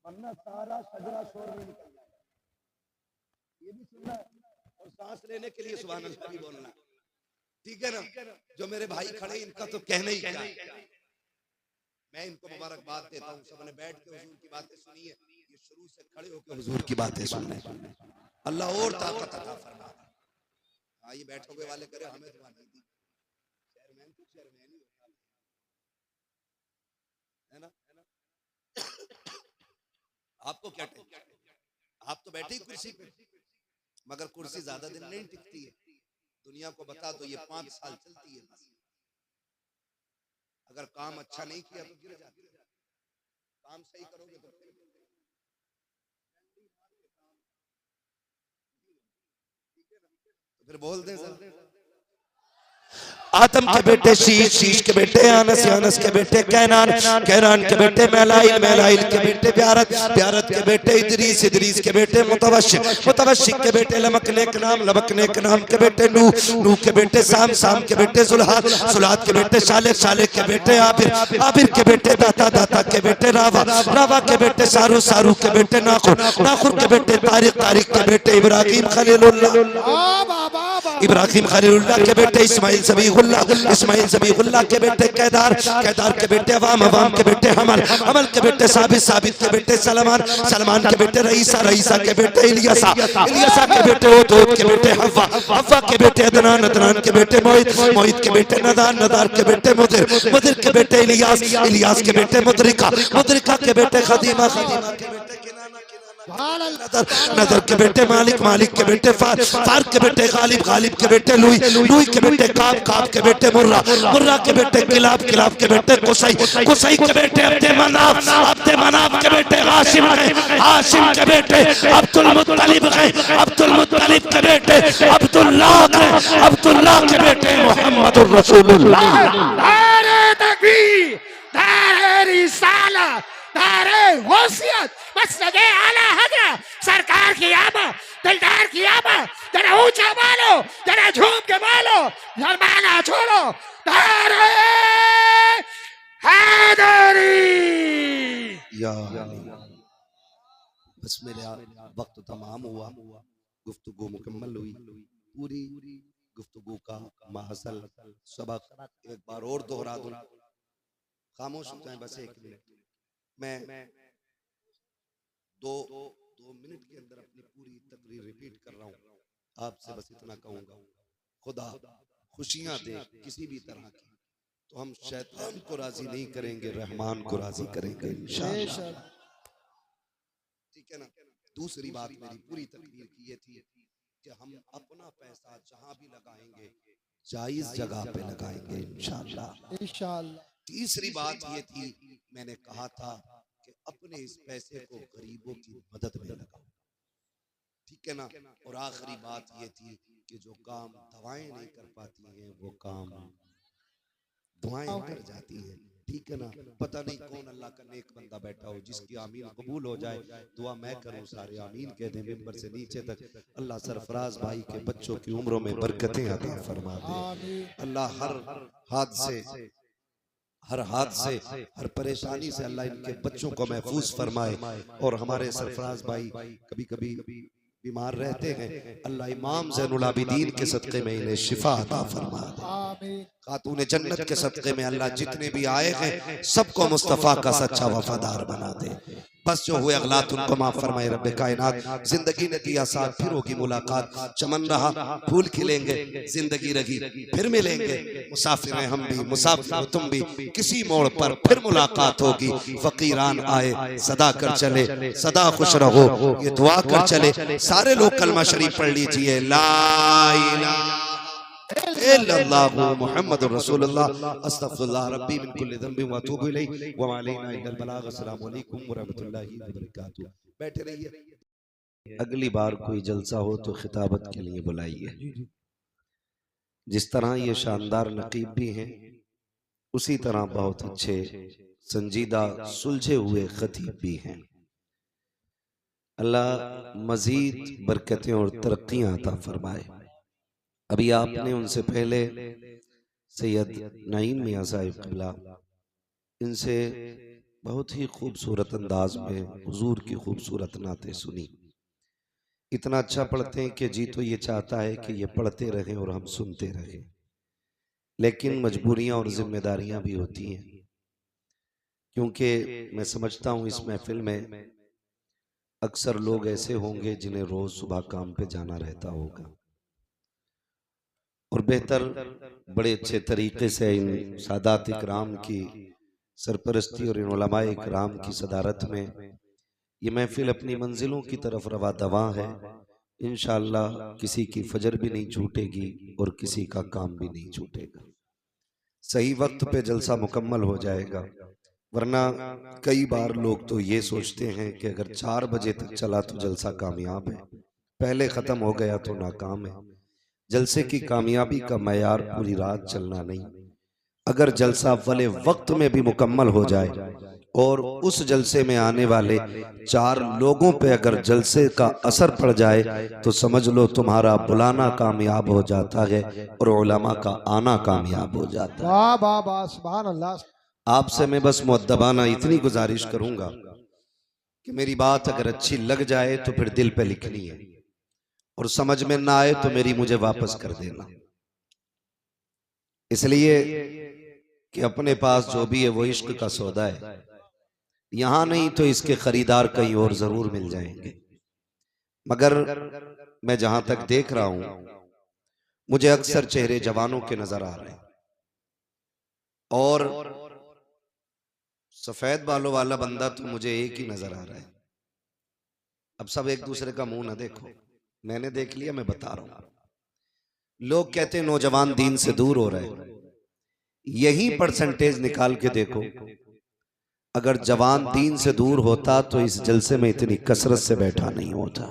वरना सारा शजरा शोर में निकलना है। ये भी सुनना है और सांस लेने के लिए सुभान अल्लाह भी बोलना, ठीक है ना। जो मेरे भाई खड़े इनका तो कहना ही क्या है, मैं इनको मुबारकबाद देता हूँ। सबने बैठ के हुजूर की बातें सुनी है, ये शुरू से खड़े होकर हुजूर की बातें सुनने, अल्लाह और ताकत अता फरमाए। हाँ, ये बैठोगे वाले करे हमें दुआ नहीं दी, चेयरमैन तो चेयरमैन ही होता है ना। आपको क्या टेंशन, आप तो बैठे ही कुर्सी पे, मगर कुर्सी ज्यादा दिन नहीं टिकती है। दुनिया को बता दो ये 5 साल चलती है बस। अगर काम अच्छा नहीं किया तो गिर जाती है, काम सही करोगे तो फिर बोल दें सर। आदम के बेटे शीश, शीश के बेटे अनस, अनस के बेटे कैनान, कैनान के बेटे मेलाइल, मेलाइल के बेटे ब्यारत, ब्यारत के बेटे इदरीस, इदरीस के बेटे मुतवस्सिल, मुतवस्सिल के बेटे लमकने के नाम, लमकने के नाम के बेटे नूह, नूह के बेटे साम, साम के बेटे जुल्हाद, जुल्हाद के बेटे शालेह, शालेह के बेटे आबिर, आबिर के बेटे दाता, दाता के बेटे रावा, रावा के बेटे सारू, सारू के बेटे नाखुर, नाखुर के बेटे तारिक, तारिक के बेटे इब्राहिम खलीलुल्लाह, इब्राहिम खलीलुल्लाह के बेटे इस्माइल ज़बीहुल्लाह, इस्माइल ज़बीहुल्लाह के बेटे कैदार, कैदार के बेटे अवाम, अवाम के बेटे हमल, हमल के बेटे साबित, साबित के बेटे सलमान, सलमान के बेटे रईसा, रईसा के बेटे इलियासा, इलियासा के बेटे ओद के बेटे हव्वा, हव्वा के बेटे अदनान, अदनान के बेटे मोहित, मोहित के बेटे नदार, नदार के बेटे मुदिर, मुदिर के बेटे इलियास, इलियास के बेटे मुदरिका, मुदरिका के बेटे खदीमा, खदीमा के बेटे नदर, नदर के बेटे मालिक, मालिक के बेटे फार, फार के बेटे गालिब, गालिब के बेटे लुई, लुई के बेटे काब, काब के बेटे मुर्रा, मुर्रा के बेटे किलाब, किलाब के बेटे कुसई, कुसई के बेटे अब्दे मनाफ, अब्दे मनाफ के बेटे हाशिम, हाशिम के बेटे अब्दुल मुत्तलिब, अब्दुल मुत्तलिब के बेटे अब्दुल्लाह, अब्दुल्लाह के बेटे मोहम्मदुर रसूलुल्लाह। नारे तकबीर, नारे रिसालत, नारे गौसियत, मसलके आला हज़रत सरकार की आमद, दिलदार की आमद। जरा ऊंचा मालो, जरा झूम के मालो, शर्माना छोड़ो। नारे हैदरी। या बस मेरा वक्त तमाम हुआ, गुफ्तगू मुकम्मल हुई। पूरी गुफ्तगू का महसल सबक एक बार और दोहरा दूं, खामोश हो जाएं बस 1 मिनट। मैं 2 मिनट के अंदर अपनी पूरी तकरीर रिपीट कर रहा हूँ। आपसे बस इतना कहूँगा, खुदा खुशियाँ दे किसी भी तरह की, तो हम शैतान को राजी नहीं करेंगे, रहमान को राजी करेंगे इंशाअल्लाह, ठीक है ना। दूसरी बात मेरी पूरी तकरीर की ये थी कि हम अपना पैसा जहाँ भी लगाएंगे जायज जगह पे लगाएंगे इंशाअल्लाह, इंशाअल्लाह। तीसरी बात ये थी, मैंने कहा था कि अपने इस पैसे को गरीबों की मदद में लगाओ। ठीक है ना। और आखिरी बात ये थी कि जो काम दवाएं नहीं कर पाती हैं वो काम दुआएं कर जाती हैं। ठीक है ना। पता नहीं कौन अल्लाह का नेक बंदा बैठा हो जिसकी आमीन कबूल हो जाए। दुआ मैं करूं, सारे आमीन कह दें मिंबर से नीचे तक। अल्लाह सरफराज भाई के बच्चों की उम्रों में बरकतें अता फरमा दे। अल्लाह हर हादसे हर परेशानी से अल्लाह इनके बच्चों को महफूज फरमाए। और हमारे सरफराज भाई कभी कभी बीमार रहते हैं, अल्लाह इमाम ज़ैनुल आबिदीन के सदक़े में इन्हें शिफा अता फरमा दे। खातून जन्नत के सदक़े में अल्लाह जितने भी आए हैं सबको मुस्तफ़ा का सच्चा वफादार बना दे। बस जो हुए अगलात उनको माफ फरमाए रब्बे कायनात। जिंदगी ने दिया साथ, फिर होगी मुलाकात। चमन रहा फूल खिलेंगे, जिंदगी रही फिर मिलेंगे। मुसाफिर हैं हम भी, मुसाफिर हो तुम भी, किसी मोड़ पर फिर मुलाकात होगी। फकीरान आए सदा कर चले, सदा खुश रहो ये दुआ कर चले। सारे लोग कलमा शरीफ पढ़ लीजिए, ला इलाहा इल्लल्लाहु मुहम्मदुर रसूलुल्लाह अस्तगफिरुल्लाह रब्बी मिन कुल्ली ज़ंबिन व अतूबु इलैहि व मा अलैना इल्लल बलाग। अस्सलामु अलैकुम व रहमतुल्लाहि व बरकातुहू। बैठे रहिए। अगली बार कोई जलसा हो तो खिताबत के लिए बुलाइए। जिस तरह ये शानदार नकीब भी हैं, उसी तरह बहुत अच्छे संजीदा सुलझे हुए खतीब भी हैं। अल्लाह मजीद बरकतें और तरक्कियां अता फरमाए। अभी आपने उनसे पहले सैयद नईम मियां साहिब क़िबला, इनसे बहुत ही खूबसूरत अंदाज में हुजूर की खूबसूरत नातें सुनी। इतना अच्छा पढ़ते हैं कि जी तो ये चाहता है कि ये पढ़ते रहें और हम सुनते रहें, लेकिन मजबूरियां और जिम्मेदारियां भी होती हैं। क्योंकि मैं समझता हूँ इस महफिल में अक्सर लोग ऐसे होंगे जिन्हें रोज सुबह काम पे जाना रहता होगा, और बेहतर बड़े अच्छे तरीके से इन सादात इकराम की सरपरस्ती और इन उलमाए इकराम की सदारत में ये महफिल अपनी मंजिलों की तरफ रवा दवा है। इंशाअल्लाह किसी की फजर भी नहीं छूटेगी और किसी का काम भी नहीं छूटेगा। सही वक्त पे जलसा मुकम्मल हो जाएगा। वरना कई बार लोग तो ये सोचते हैं कि अगर 4 बजे तक चला तो जलसा कामयाब है, पहले खत्म हो गया तो नाकाम है। जलसे की कामयाबी का मयार पूरी रात चलना नहीं, अगर जलसा वाले वक्त में भी मुकम्मल हो जाए और उस जलसे में आने वाले 4 लोगों पे अगर जलसे का असर पड़ जाए तो समझ लो तुम्हारा बुलाना कामयाब हो जाता है और उलमा का आना कामयाब हो जाता है। वाह वाह वाह, सुभान अल्लाह। आपसे मैं बस मुअद्दबाना इतनी गुजारिश करूंगा कि मेरी बात अगर अच्छी लग जाए तो फिर दिल पे लिखनी है, और समझ में ना आए तो मुझे वापस कर देना। इसलिए कि अपने पास जो भी है वो इश्क का सौदा है, यहां नहीं तो इसके खरीदार कहीं और जरूर मिल जाएंगे। मगर मैं जहां तक देख रहा हूं मुझे अक्सर चेहरे जवानों के नजर आ रहे हैं, और सफेद बालों वाला बंदा तो मुझे एक ही नजर आ रहा है। अब सब एक दूसरे का मुंह ना देखो, मैंने देख लिया, मैं बता रहा हूं। लोग कहते हैं नौजवान दीन से दूर हो रहे हैं, यही परसेंटेज निकाल के देखो। अगर जवान दीन से दूर होता तो इस जलसे में इतनी कसरत से बैठा नहीं होता।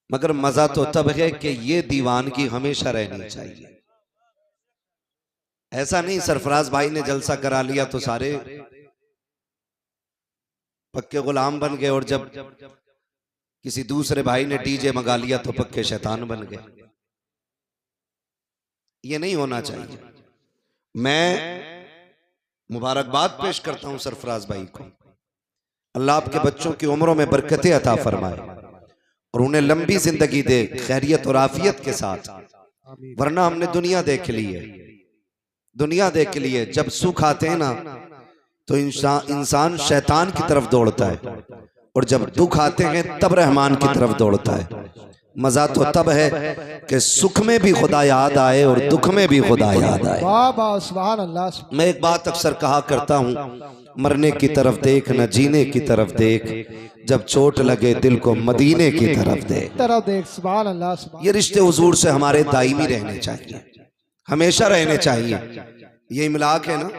मगर मजा तो तब है कि ये दीवानगी हमेशा रहनी चाहिए। ऐसा नहीं सरफराज भाई ने जलसा करा लिया तो सारे पक्के गुलाम बन गए, और जब किसी दूसरे भाई ने डीजे मंगा लिया तो पक्के शैतान बन गए। ये नहीं होना चाहिए। मैं मुबारकबाद पेश करता हूं सरफराज भाई को। अल्लाह आपके बच्चों की उम्रों में बरकतें अता फरमाए और उन्हें लंबी जिंदगी दे खैरियत और आफियत के साथ। वरना हमने दुनिया देख ली है, दुनिया देख ली है। जब सुख आते हैं ना तो इंसान शैतान की तरफ दौड़ता है, और जब दुख आते हैं तब रहमान की तरफ दौड़ता है। मजा तो तब है कि सुख में भी खुदा याद आए और दुख में भी खुदा याद आए। वाह वाह, सुभान अल्लाह। मैं एक बात अक्सर कहा करता हूँ, मरने की तरफ देख न जीने की तरफ देख, जब चोट लगे दिल को मदीने की तरफ देख। सुभान अल्लाह। ये रिश्ते हुजूर से हमारे दायमी रहने चाहिए, हमेशा रहने चाहिए। ये इमलाक है ना,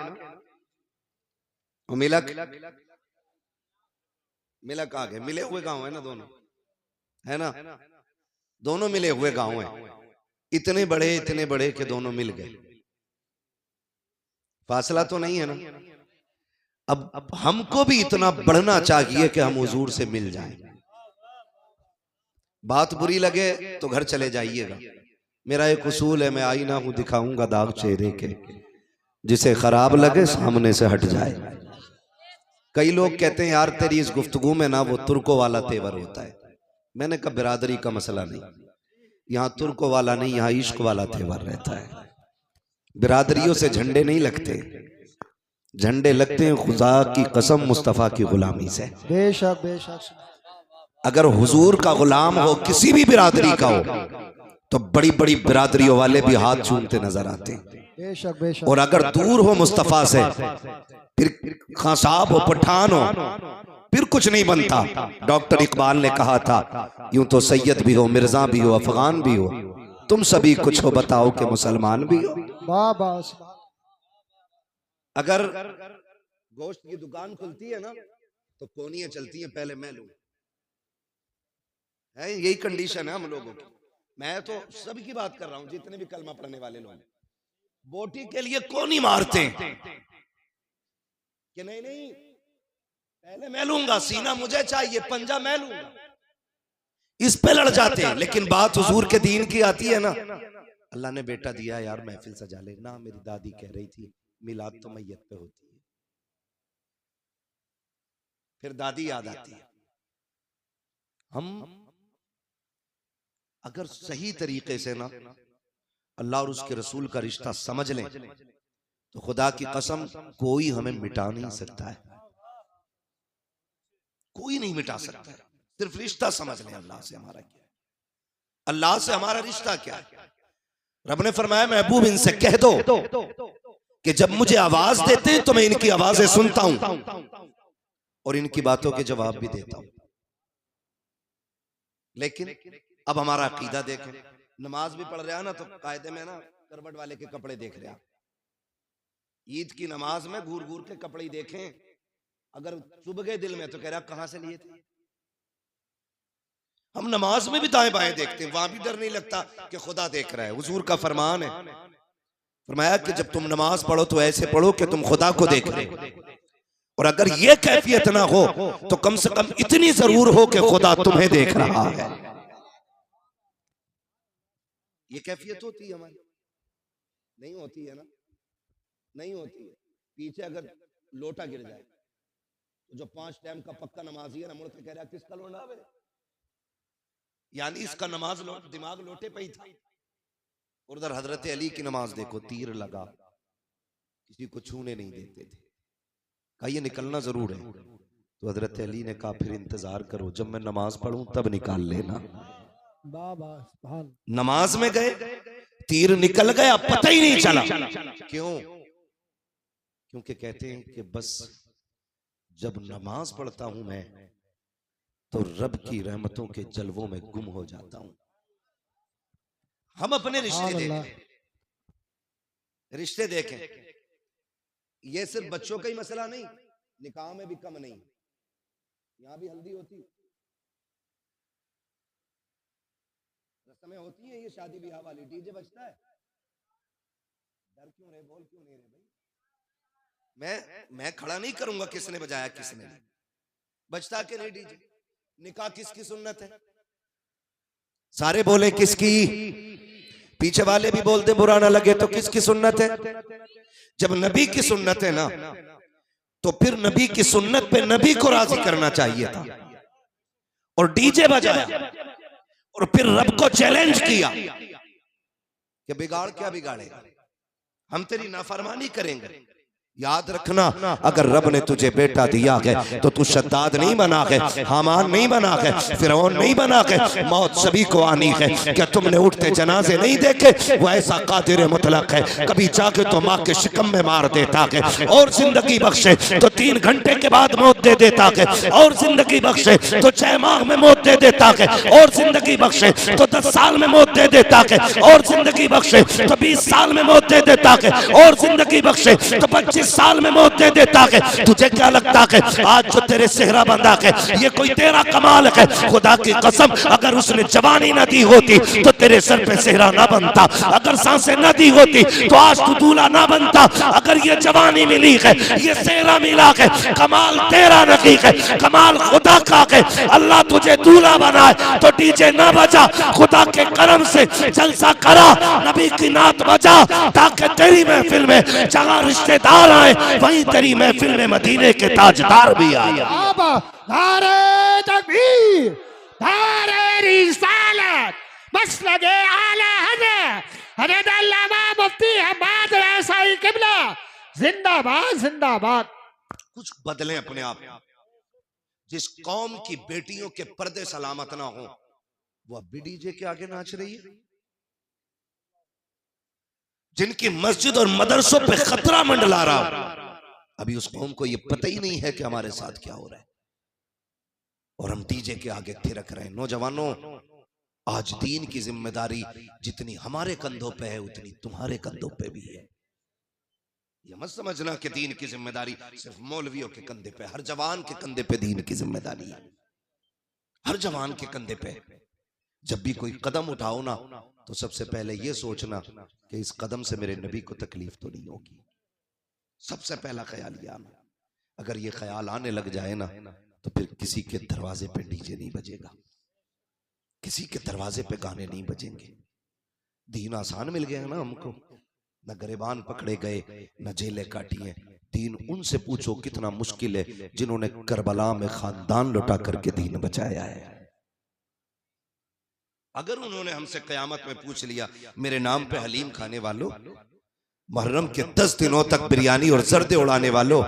मिलक मिला कहा गया, मिले हुए गांव है ना दोनों, है ना, दोनों मिले हुए गांव हैं, इतने बड़े कि दोनों मिल गए, फासला तो नहीं है ना। अब हमको भी इतना बढ़ना चाहिए कि हम हुजूर से मिल जाएं। बात बुरी लगे तो घर चले जाइएगा। मेरा एक उसूल है, मैं आईना हूं दिखाऊंगा दाग चेहरे के, जिसे खराब लगे सामने से हट जाए। कई लोग कहते हैं यार तेरी इस गुफ्तगू में ना वो तुर्कों वाला तेवर होता है। मैंने कहा बिरादरी का मसला नहीं, यहाँ तुर्कों वाला नहीं, यहाँ इश्क वाला तेवर रहता है। बिरादरियों से झंडे नहीं लगते, झंडे लगते हैं खुदा की कसम मुस्तफा की गुलामी से। बेशक बेशक। अगर हुजूर का गुलाम हो, किसी भी बिरादरी का हो, तो बड़ी बड़ी बिरादरियों वाले भी हाथ चूमते नजर आते हैं। बेशक बेशक। और अगर दूर हो मुस्तफा से, फिर खां साहब हो, पठान हो, फिर कुछ नहीं बनता। डॉक्टर इकबाल ने कहा था, यूं तो सैयद भी हो, मिर्जा भी हो, अफगान भी हो, तुम सभी कुछ हो, बताओ कि मुसलमान भी हो। अगर गोश्त की दुकान खुलती है ना तो कोनियां चलती हैं, पहले मैं लूं, है यही कंडीशन है हम लोगों की। मैं तो सबकी बात कर रहा हूं, जितने भी कलमा पढ़ने वाले लोग, बोटी के लिए कोनी मारते हैं कि नहीं नहीं पहले मैं लूंगा, सीना मुझे चाहिए, पंजा मैं लूंगा, इस पे लड़ जाते हैं। लेकिन बात हुजूर के दीन की आती है ना, अल्लाह ने बेटा दिया यार, महफिल सजा ले ना। मेरी दादी कह रही थी मिलाद तो मैयत पे होती है, फिर दादी याद आती है। हम अगर सही तरीके से ना अल्लाह और उसके रसूल का रिश्ता समझ लें तो खुदा की कसम कोई हमें मिटा नहीं सकता है, कोई नहीं मिटा सकता है। सिर्फ रिश्ता समझ लें अल्लाह से हमारा क्या है, अल्लाह से हमारा रिश्ता क्या है। रब ने फरमाया महबूब इनसे कह दो कि जब मुझे आवाज देते हैं तो मैं इनकी आवाजें सुनता हूं और इनकी बातों के जवाब भी देता हूं। लेकिन अब हमारा अकीदा देखें, नमाज भी पढ़ रहा है ना तो कायदे में ना करवट वाले के कपड़े देख रहा। ईद की नमाज में घूर घूर के कपड़े देखें, अगर चुभ गए दिल में तो कह रहा कहां से लिए थे। हम नमाज में भी दाएं बाएं देखते हैं, वहां भी डर नहीं लगता कि खुदा देख रहा है। हुजूर का फरमान है, फरमाया कि जब तुम नमाज पढ़ो तो ऐसे पढ़ो कि तुम खुदा को देख रहे हो। और अगर ये कैफियत ना हो तो कम से कम इतनी जरूर हो कि खुदा तुम्हें देख रहा है। ये कैफियत होती है हमारी? नहीं होती है ना, नहीं होती है। पीछे अगर लोटा गिर जाए तो जो 5 टाइम का पक्का नमाजी है ना, मुड़ के कह रहा किसका लोटा है, यानी इसका नमाज दिमाग लोटे पे ही था। उधर हजरत अली की नमाज देखो, तीर लगा, किसी को छूने नहीं देते थे। कहा ये निकलना जरूर है, तो हजरत अली ने कहा फिर इंतजार करो, जब मैं नमाज पढ़ूं तब निकाल लेना। नमाज में गए, तीर निकल गया, पता ही नहीं चला। क्यों? क्योंकि कहते हैं कि बस जब नमाज पढ़ता हूं मैं तो रब की रहमतों के जलवों में गुम हो जाता हूं। हम अपने रिश्ते देखें, ये सिर्फ बच्चों का ही मसला नहीं, निकाह में भी कम नहीं। यहां भी हल्दी होती, रस्में होती है, ये शादी ब्याह वाली, डीजे बजता है। डर क्यों रहे, बोल क्यों नहीं रहे भाई? मैं खड़ा नहीं करूंगा किसने बजाया किसने नहीं, बजता कि नहीं डीजे। निकाह किसकी सुन्नत है? सारे बोले किसकी, पीछे वाले भी बोलते बुरा ना लगे तो किसकी सुन्नत है? जब नबी की सुन्नत है ना तो फिर नबी की सुन्नत पे नबी को राजी करना चाहिए था। और डीजे बजाया और फिर रब को चैलेंज किया कि बिगाड़ क्या बिगाड़ेगा, हम तेरी नाफरमानी करेंगे। याद रखना, अगर रब ने तुझे बेटा दिया है तो तू शद्दाद नहीं बना है, हामान नहीं बना है, फिरौन नहीं बना है। मौत सभी को आनी है। क्या तुमने उठते जनाजे नहीं देखे? वो ऐसा कादिर मुतलक है, कभी जाके तो माँ के शिकम में मार देता है, और जिंदगी बख्शे तो 3 घंटे के बाद मौत दे देता है, और जिंदगी बख्शे तो 6 माह में मौत दे देता है, और जिंदगी बख्शे तो 10 साल में मौत दे देता है, और जिंदगी बख्शे तो 20 साल में मौत दे देता है, और जिंदगी बख्शे तो 25 20 साल में मौत दे देता है। तुझे क्या लगता है आज जो तेरे सेहरा बंधा है ये कोई तेरा कमाल है? खुदा की कसम अगर उसने जवानी न दी होती तो तेरे सर पे सेहरा ना बनता, अगर सांसें न दी होती तो आज तू दूल्हा ना बनता। अगर ये जवानी मिली है, ये सेहरा मिला है, कमाल तेरा नहीं है, कमाल खुदा का है। अल्लाह तुझे दूल्हा बनाए तो डीजे ना बजा, खुदा के करम से जलसा करा, नबी की नात बजा, ताकि तेरी महफिल में जहां रिश्तेदार आए वहीं तेरी महफिल में मदीने के ताजदार भी आ जाए। अब नारे तकबीर, नारे रिसालत, मसलके आला हज़रत अल्लामा मुफ्ती हम्माद रसाई किबला जिंदाबाद जिंदाबाद। कुछ बदलें अपने आप। जिस कौम की बेटियों के पर्दे सलामत ना हो वो अब भी डीजे के आगे नाच रही है। जिनकी मस्जिद और मदरसों पे खतरा मंडला रहा, अभी उस कौम को ये पता ही नहीं है कि हमारे साथ क्या हो रहा है, और हम डीजे के आगे थिरक रहे हैं। नौजवानों, आज दीन की जिम्मेदारी जितनी हमारे कंधों पे है उतनी तुम्हारे कंधों पे भी है। ये मत समझना कि दीन की जिम्मेदारी सिर्फ मौलवियों के कंधे पे। हर जवान के कंधे पे दीन की जिम्मेदारी है, हर जवान के कंधे पे। जब भी कोई कदम उठाओ ना तो सबसे पहले ये सोचना कि इस कदम से मेरे नबी को तकलीफ तो नहीं होगी। सबसे पहला ख्याल ये आना। अगर ये ख्याल आने लग जाए ना तो फिर किसी के दरवाजे पे डीजे नहीं बजेगा, किसी के दरवाजे पे गाने नहीं बजेंगे। दीन आसान मिल गया ना हमको, न गरेबान पकड़े गए न जेलें काटी हैं। दीन उनसे पूछो कितना मुश्किल है जिन्होंने करबला में खानदान लुटा करके दीन बचाया है। अगर उन्होंने हमसे कयामत में पूछ लिया मेरे नाम पे हलीम खाने वालों, मुहर्रम के 10 दिनों तक बिरयानी और जर्दे उड़ाने वालों,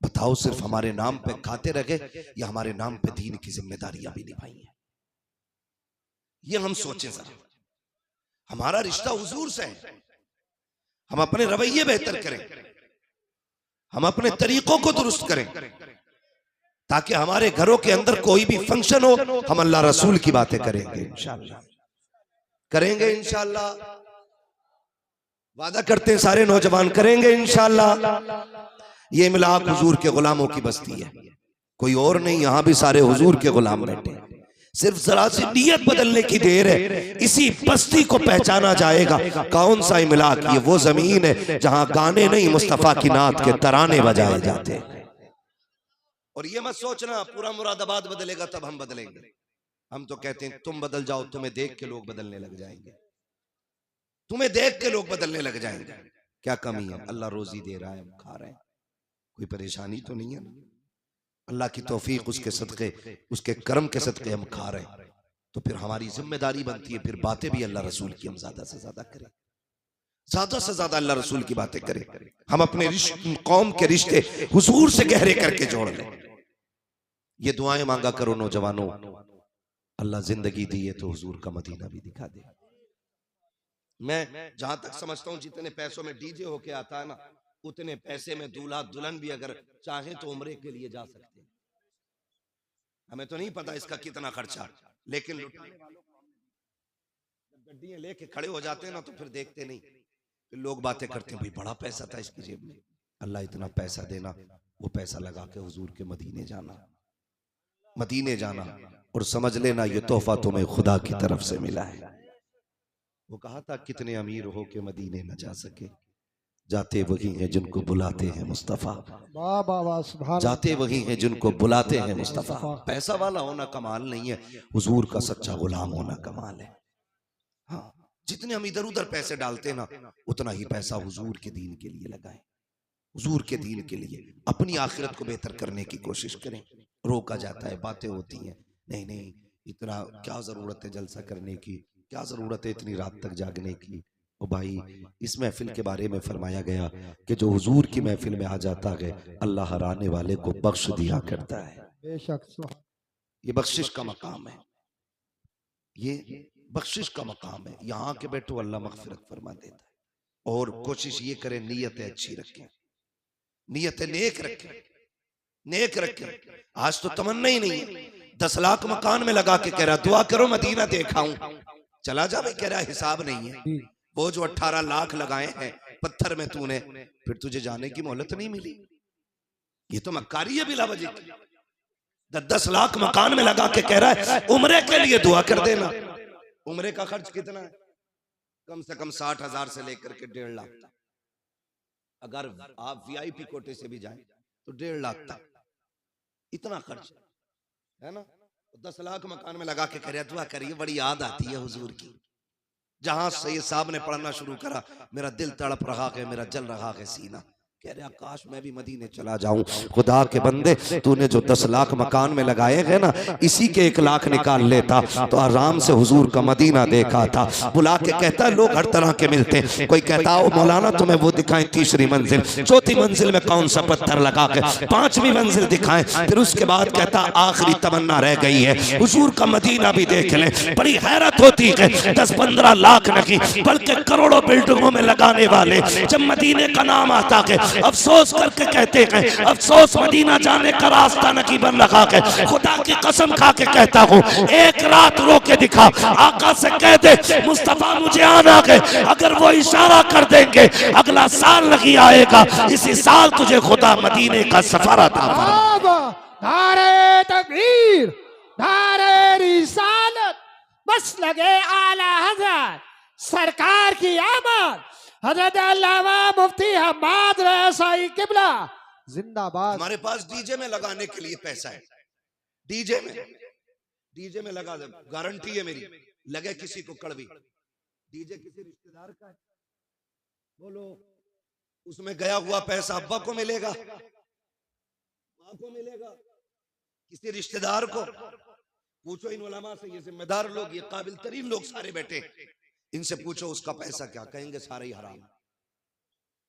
बताओ सिर्फ हमारे नाम पे खाते रहे या हमारे नाम पे दीन की जिम्मेदारियां भी निभाई हैं? ये हम सोचें जरा। हमारा रिश्ता हुजूर से है, हम अपने रवैये बेहतर करें, हम अपने तरीकों को दुरुस्त करें, ताकि हमारे घरों के अंदर कोई भी फंक्शन हो हम अल्लाह रसूल की बातें करेंगे इंशाअल्लाह, करेंगे इंशाअल्लाह। वादा करते हैं सारे नौजवान, करेंगे इंशाअल्लाह। ये इमलाक हुजूर के गुलामों की बस्ती है, कोई और नहीं। यहां भी सारे हुजूर के गुलाम बैठे, सिर्फ जरा सी नियत बदलने की देर है। इसी बस्ती को पहचाना जाएगा कौन सा इमलाक। ये वो जमीन है जहां गाने नहीं मुस्तफा की नात के तराने बजाए जाते हैं। और ये मत सोचना पूरा मुरादाबाद बदलेगा तब हम बदलेंगे। हम तो कहते हैं तुम बदल जाओ, तुम्हें देख के लोग बदलने लग जाएंगे, तुम्हें देख के लोग बदलने लग जाएंगे। क्या कमी है? अल्लाह रोजी दे रहा है, हम खा रहे हैं, कोई परेशानी तो नहीं है ना? अल्लाह की तौफीक, उसके सदके, उसके करम के सदके हम खा रहे हैं। तो फिर हमारी जिम्मेदारी बनती है फिर बातें भी अल्लाह रसूल की हम ज्यादा से ज्यादा करें, ज्यादा से ज्यादा अल्लाह रसूल की बातें करें। हम अपने कौम के रिश्ते हुजूर से गहरे करके जोड़ लें। ये दुआएं मांगा करो नौजवानों, अल्लाह जिंदगी दी है तो हुजूर का मदीना भी दिखा दे। मैं जहां तक समझता हूं जितने पैसों में डीजे होके आता है ना, उतने पैसे में दूल्हा दुल्हन भी अगर चाहे तो उम्रे के लिए जा सकते हैं। हमें तो नहीं पता इसका कितना खर्चा, लेकिन लुटाने वालों को जब गड्डियां लेके खड़े हो जाते हैं ना तो फिर देखते नहीं, फिर लोग बातें करते हैं भाई बड़ा पैसा था इसकी जेब में। अल्लाह इतना पैसा देना, वो पैसा लगा के हुजूर के मदीने जाना, मदीने जाना, और समझ लेना ये तोहफा तुम्हें खुदा की तरफ से मिला है। वो कहा था कितने अमीर हो के मदीने न जा सके, जाते वही हैं जिनको बुलाते हैं मुस्तफा, वाह वाह वाह, सुभान जाते वही हैं जिनको बुलाते हैं मुस्तफा। पैसा वाला होना कमाल नहीं है, हुजूर का सच्चा गुलाम होना कमाल है। हाँ, जितने हम इधर उधर पैसे डालते हैं ना, उतना ही पैसा हुजूर के दीन के लिए लगाएं, हुजूर के दीन के लिए। अपनी आखिरत को बेहतर करने की कोशिश करें। रोका जाता है, बातें होती हैं, नहीं नहीं इतना क्या जरूरत है जलसा करने की, क्या जरूरत है इतनी रात तक जागने की। ओ भाई, इस महफिल के बारे में फरमाया गया कि जो हुजूर की महफिल में आ जाता है अल्लाह हराने वाले को बख्श दिया करता है। बेशक ये बख्शिश का मकाम है, ये बख्शिश का मकाम है। यहाँ के बैठो अल्लाह मगफिरत फरमा देता है। और कोशिश ये करें नीयतें अच्छी रखें, नीयतें नेक रखें, नेक रखें। आज तो तमन्ना ही नहीं है, 10 लाख मकान में लगा के कह रहा दुआ करो मदीना देखाऊं, चला जा भाई, कह रहा हिसाब नहीं है। वो जो 18 लाख लगाए हैं पत्थर में तूने, फिर तुझे जाने की मोहलत नहीं मिली। ये तो मक्कारी है बिला वजह की। 10 लाख मकान में लगा के कह रहा है उम्रे के लिए दुआ कर देना। उम्रे का खर्च कितना है? कम से कम 60,000 से लेकर के 1.5 लाख तक। अगर आप VIP कोटे से भी जाए तो 1.5 लाख तक इतना खर्च है ना। 10 लाख मकान में लगा के कह रहा दुआ करिए, बड़ी याद आती है हुजूर की। जहां सैयद साहब ने पढ़ना शुरू करा मेरा दिल तड़प रहा है, मेरा जल रहा है सीना। कह रहा काश मैं भी मदीने चला जाऊं। खुदा के बंदे तूने जो 10 लाख मकान में लगाए हैं ना, इसी के 1 लाख निकाल लेता तो आराम से हुजूर का मदीना देखा था। बुला के कहता लोग हर तरह के मिलते हैं। कोई कहता हो मौलाना तुम्हें वो दिखाएं 3री मंजिल, 4थी मंजिल में कौन सा पत्थर लगा के, 5वीं मंजिल दिखाएं। फिर उसके बाद कहता आखिरी तमन्ना रह गई है हुजूर का मदीना भी देख ले। बड़ी हैरत होती है 10-15 लाख नहीं बल्कि करोड़ों बिल्डिंगों में लगाने वाले जब मदीने का नाम आता है अफसोस करके कहते हैं अफसोस मदीना जाने का रास्ता नहीं बन रहा है। खुदा की कसम खा के कहता हूँ एक रात रो के दिखा, आका से कह दे मुस्तफा मुझे आना है। अगर वो इशारा कर देंगे अगला साल नहीं आएगा, इसी साल तुझे खुदा मदीने का सफर अता फरमाएगा। नारे तकबीर, नारे रिसालत, बस लगे आला हजरत सरकार की आमद। हजरत अल्लामा मुफ्ती हम्माद रज़ाई किबला जिंदाबाद। हमारे पास डीजे में लगाने के लिए पैसा है। डीजे में लगा दे, गारंटी है मेरी, लगे किसी को कड़वी। डीजे किसी रिश्तेदार का है, बोलो उसमें गया हुआ पैसा अब्बा को मिलेगा, माँ को मिलेगा, किसी रिश्तेदार को। पूछो इन उलमा से, ये जिम्मेदार लोग, ये काबिल तरीन लोग सारे बैठे, इनसे पूछो उसका पैसा क्या, कहेंगे सारा ही हराम।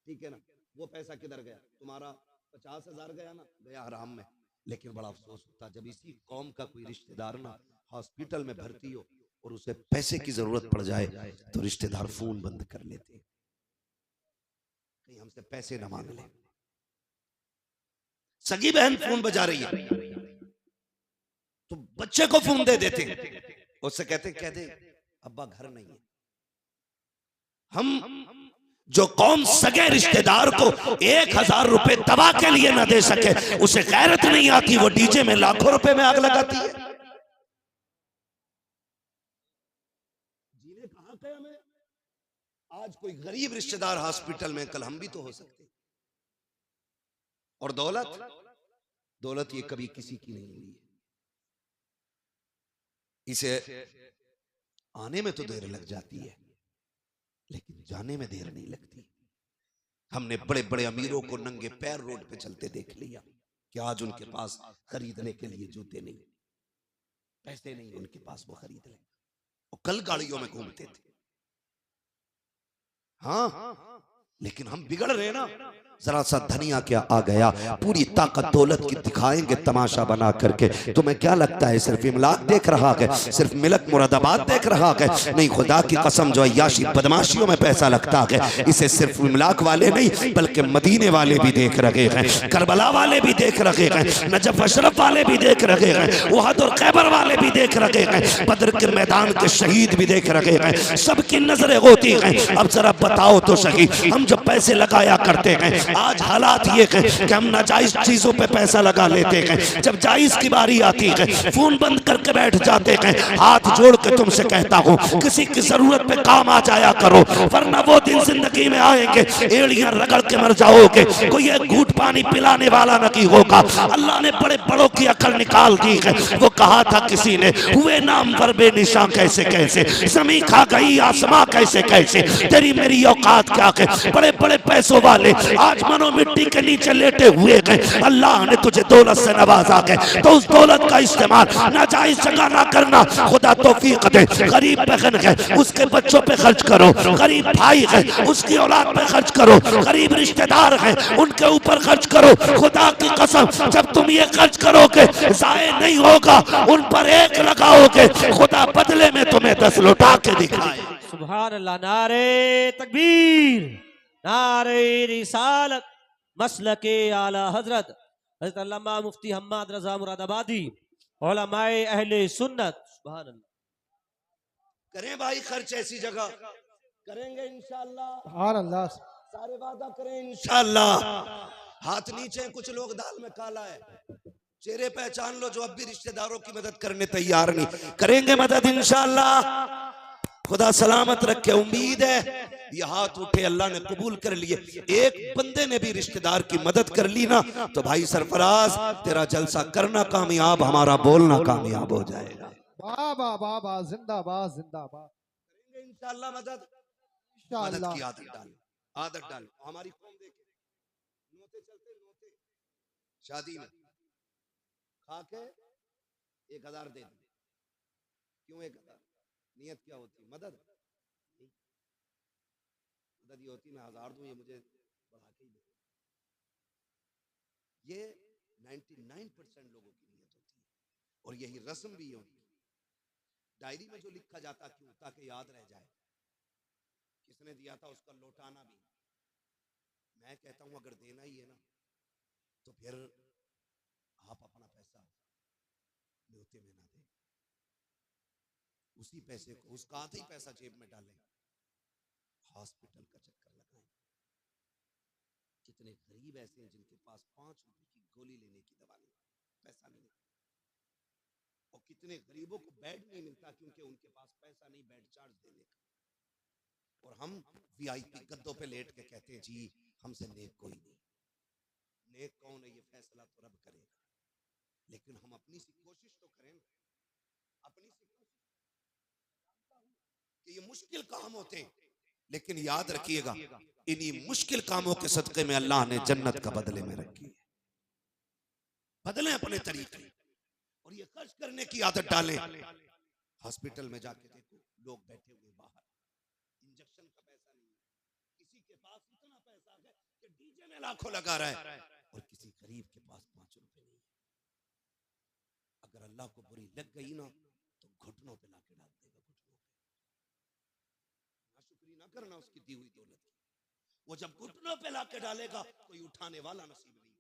ठीक है ना। वो पैसा किधर गया? तुम्हारा 50,000 गया ना, गया हराम में। लेकिन बड़ा अफसोस होता जब इसी कौम का कोई रिश्तेदार ना हॉस्पिटल में भर्ती हो और उसे पैसे की जरूरत पड़ जाए तो रिश्तेदार फोन बंद कर लेते, कहीं हमसे पैसे ना मांग ले। सगी बहन फोन बजा रही है तो बच्चे को फोन दे देते, उससे कहते कह दे अब्बा घर नहीं है। हम जो कौम सगे रिश्तेदार को 1,000 रुपए दवा के लिए ना दे सके उसे गैरत नहीं आती, वो डीजे में लाखों रुपए में आग लगाती है। जीने कहां गया मैं? आज कोई गरीब रिश्तेदार हॉस्पिटल में, कल हम भी तो हो सकते। और दौलत ये कभी किसी की नहीं हुई है, इसे आने में तो देर लग जाती है लेकिन जाने में देर नहीं लगती। हमने बड़े बड़े अमीरों को नंगे पैर रोड पे चलते देख लिया कि आज उनके पास खरीदने के लिए जूते नहीं, पैसे नहीं उनके पास वो खरीद ले, और कल गाड़ियों में घूमते थे। हाँ लेकिन हम बिगड़ रहे ना। जरा सा धनिया क्या आ गया, पूरी ताकत दौलत की दिखाएंगे तमाशा बना करके। तुम्हें क्या लगता है सिर्फ इमलाक देख रहा है, सिर्फ मिलक मुरादाबाद देख रहा है? नहीं, खुदा की कसम जो अय्याशी बदमाशियों में पैसा लगता है इसे सिर्फ इमलाक वाले नहीं बल्कि मदीने वाले भी देख रहे हैं, करबला वाले भी देख रहे हैं, नजफ अशरफ वाले भी देख रहे हैं, उहद और खैबर वाले भी देख रहे हैं, बदर के मैदान के शहीद भी देख रहे हैं। सबकी नजरें होती हैं। अब जरा बताओ तो सही, हम जब पैसे लगाया करते हैं, आज हालात ये है कि हम नाजायज चीजों पे पैसा लगा लेते हैं। जब जायज की बारी आती है फोन बंद करके बैठ जाते हैं। हाथ जोड़ के तुमसे कहता हूँ किसी की जरूरत पे काम आ जाया करो, वरना वो दिन जिंदगी में आएंगे एड़ियां रगड़ के मर जाओगे, कोई एक घूंट पानी पिलाने वाला नहीं होगा। अल्लाह ने बड़े बड़ों की अकल निकाल दी है। वो कहा था किसी ने, हुए नाम पर बेनिशां कैसे कैसे, जमी खा गई आसमां कैसे कैसे, तेरी मेरी औकात क्या है। बड़े बड़े पैसों वाले आज मनो मिट्टी के नीचे लेटे हुए गए। अल्लाह ने तुझे दौलत से नवाजा है तो उस दौलत का इस्तेमाल नाजायज जगह ना करना। खुदा तौफीक दे। गरीब बहन है उसके बच्चों पे खर्च करो, गरीब भाई है उसकी औलाद पे खर्च करो, गरीब रिश्तेदार है उनके ऊपर खर्च करो। खुदा की कसम जब तुम ये खर्च करोगे जाए नहीं होगा, उन पर 1 लगाओगे, खुदा बदले में तुम्हें 10 लौटा के दिखाए। सुभान अल्लाह। नारे तकबीर, नारे रिसालत, मसलके आला हजरत हजरत अल्लामा मुफ्ती हम्माद रज़ा मुरादाबादी, उलमाए अहले सुन्नत। सुभान अल्लाह। करें भाई खर्च ऐसी जगह करेंगे इंशाअल्लाह। सुभान अल्लाह। सारे वादा करें इंशाअल्लाह। हाथ नीचे, कुछ लोग दाल में काला है, चेहरे पहचान लो जो अब भी रिश्तेदारों की मदद करने तैयार नहीं। करेंगे मदद इंशाअल्लाह, खुदा सलामत रखे। उम्मीद है ये हाथ उठे अल्लाह ने कबूल कर लिए। एक बंदे ने भी रिश्तेदार की मदद कर ली ना तो भाई सरफराज तेरा जलसा करना कामयाब, हमारा बोलना कामयाब हो जाएगा। वाह वाह वाह वाह, जिंदाबाद जिंदाबाद। करेंगे इंशाअल्लाह मदद। मदद इंशाअल्लाह। की आदत डाल, आदत डाल। हमारी कौम देखे नोते चलते, नोते शादी में खा के 1000 दे दी। क्यों 1000? नियत क्या होती? मदद। मदद ये होती मैं 1000 दूं, ये मुझे बढ़ा के ही दे। ये 99% लोगों की नियत होती है और यही रस्म भी होती है। डायरी में जो लिखा जाता क्यों? ताकि याद रह जाए किसने दिया था, उसका लौटाना भी। मैं कहता हूं अगर देना ही है ना तो फिर आप अपना पैसा न्योते में ना दें, उसी पैसे को, उसका आधा ही पैसा जेब में डालें, हॉस्पिटल का चक्कर लगाएं। कितने गरीब ऐसे हैं जिनके पास 5 रुपए की गोली लेने की दवा नहीं, पैसा नहीं, और कितने गरीबों को बेड नहीं मिलता क्योंकि उनके पास पैसा नहीं बेड चार्ज देने का। और हम वीआईपी गद्दों पे लेट के कहते हैं जी हमसे नेक कोई नहीं। नेक कौन है ये फैसला तो रब करेगा, लेकिन हम अपनी सी कोशिश तो करें ना, अपनी सी कोशिश। कि ये मुश्किल काम होते हैं, लेकिन याद रखिएगा इन्हीं मुश्किल कामों के सदके में अल्लाह ने जन्नत का बदले में रखी है। बदलें अपने तरीके और ये खर्च करने की आदत डालें। हॉस्पिटल में जाके देखो लोग बैठे हुए बाहर, इंजेक्शन का पैसा नहीं है, किसी के पास इतना पैसा है कि डीजे में लाखों लगा रहा है और किसी गरीब के पास 5 रुपए नहीं है। अगर अल्लाह को बुरी लग गई ना तो घुटनों पे लाके डाल देगा, घुटनों पे। नाशुक्री ना करना उसकी दी हुई दौलत की। वो जब घुटनों पे लाके डालेगा कोई उठाने वाला नसीब नहीं।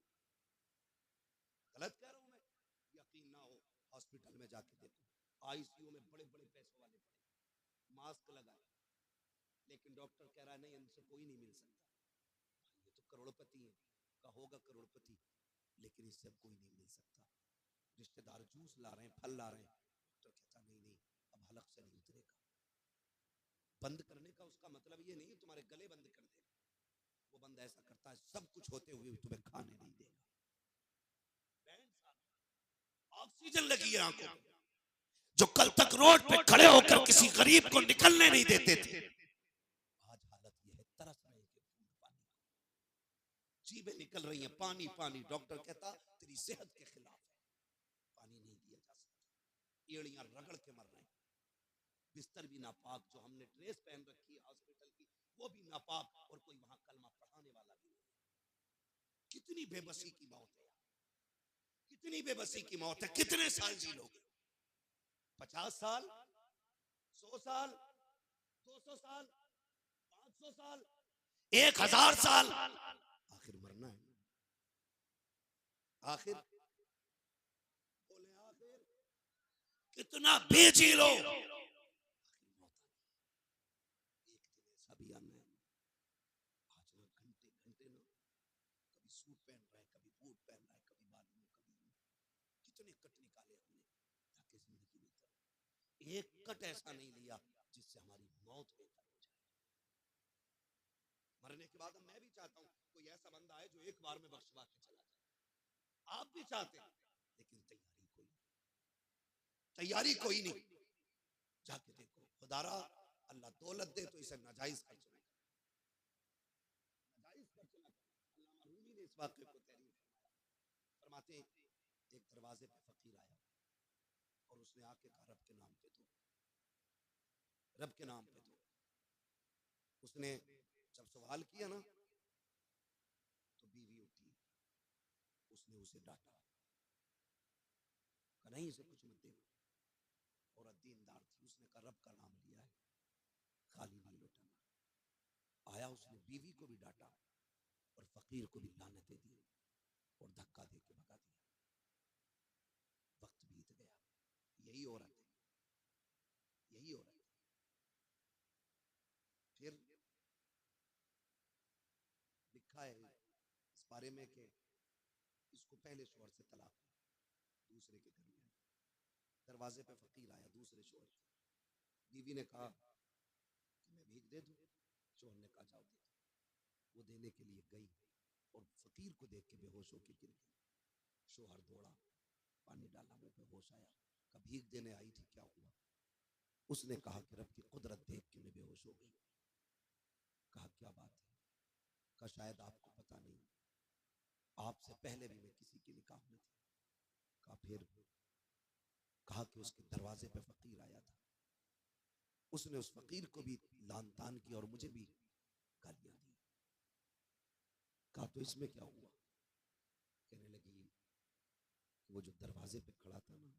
गलत कह रहा हूं मैं? यकीन ना हो हॉस्पिटल में जाके देखो, आईसीयू में बड़े बड़े पैसों वाले पड़े, मास्क लगाए, लेकिन डॉक्टर कह रहा है नहीं इनसे कोई नहीं मिल सकता। ये तो करोड़पति है, का होगा करोड़पति, लेकिन इससे अब कोई नहीं मिल सकता। रिश्तेदार जूस ला रहे हैं, फल ला रहे हैं, डॉक्टर कहता नहीं नहीं अब हलक से नहीं उतरेगा। बंद करने का उसका मतलब ये नहीं तुम्हारे गले बंद कर देगा, वो बंदा ऐसा करता है सब कुछ होते हुए तुम्हें खाने नहीं देगा। ऑक्सीजन लगी है आंखों में, जो कल तक रोड पे खड़े होकर किसी गरीब को निकलने नहीं देते थे, आज हालत ये है तरस रहे हैं पानी, जीभें निकल रही हैं पानी पानी। डॉक्टर कहता तेरी सेहत के खिलाफ है, पानी नहीं दिया जा सकता। एड़ियां रगड़ के मर रहे हैं, बिस्तर भी नापाक, जो हमने ड्रेस पहन रखी है हॉस्पिटल की वो भी नापाक, और कोई वहां कलमा पढ़ाने वाला भी नहीं। कितनी बेबसी की मौत है, कितनी बेबसी की मौत है। कितने साल जी लोगे? 50 साल, 100 साल, 200 साल, 500 साल, 1000 साल, आखिर मरना है। आखिर बोले आखिर कितना भी जी लो, आखिर मौत आनी। एक दिन ऐसा भी आना है, आज ना घंटे घंटे ना, कभी सूट पहन रहा है, कभी बूट पहन रहा है, कभी बालों में, कभी कितने कट निकाले हमने ताकि जिंदगी में एक कट ऐसा नहीं लिया जिससे हमारी मौत बेहतर हो जाए। मरने के बाद मैं भी चाहता हूं कोई ऐसा बंदा है जो एक बार में बख्शवा के चला जाए। आप भी चाहते हैं, लेकिन तैयारी कोई नहीं। जाके देखो खुदारा अल्लाह दौलत दे तो इसे नाजायज खर्च ना करे, नाजायज खर्च ना करे। अल्लामा रूमी ने इस वाक़े को तहरीर फरमाते हैं, एक दरवाजे पे फकीर आया और उसने आके कहा रब के नाम पे दो, रब के नाम पे दो। उसने जब सवाल किया ना तो बीवी उठी, उसने उसे डांटा, कहा नहीं इसे कुछ मत दे। औरत दीनदार थी, उसने कहा रब का नाम लिया है, खाली नहीं लौटाना। आया, उसने बीवी को भी डांटा और फकीर को भी लानतें दी और धक्का दे के भगा दिया। वक्त बीत गया। यही औरत है, यही औरत है। फिर बारे में कि इसको पहले शोहर से तलाक दूसरे के घर में। दरवाजे पे फकीर आया दूसरे शोहर से। बीवी ने कहा कि मैं भीख दे दूं। शोहर ने कहा जाओ दे दो। वो देने के लिए गई और फकीर को देख के बेहोश होकर गिर गई। शोहर दौड़ा, पानी डाला, मुंह पे होश आया। कहा भीख देने आई थी, क्या हुआ? उसने कहा कि रब की कुदरत देख के मैं बेहोश हो गई। कहा क्या बात है? कहा शायद आपको पता नहीं, आपसे पहले भी मैं किसी के निकाह में थी। कहा फिर? कहा कि उसके दरवाजे पे फकीर आया था, उसने उस फकीर को भी लान तान किया और मुझे भी गालियां दी। कहा तो इसमें क्या हुआ? कहने लगी वो जो दरवाजे पे खड़ा था ना,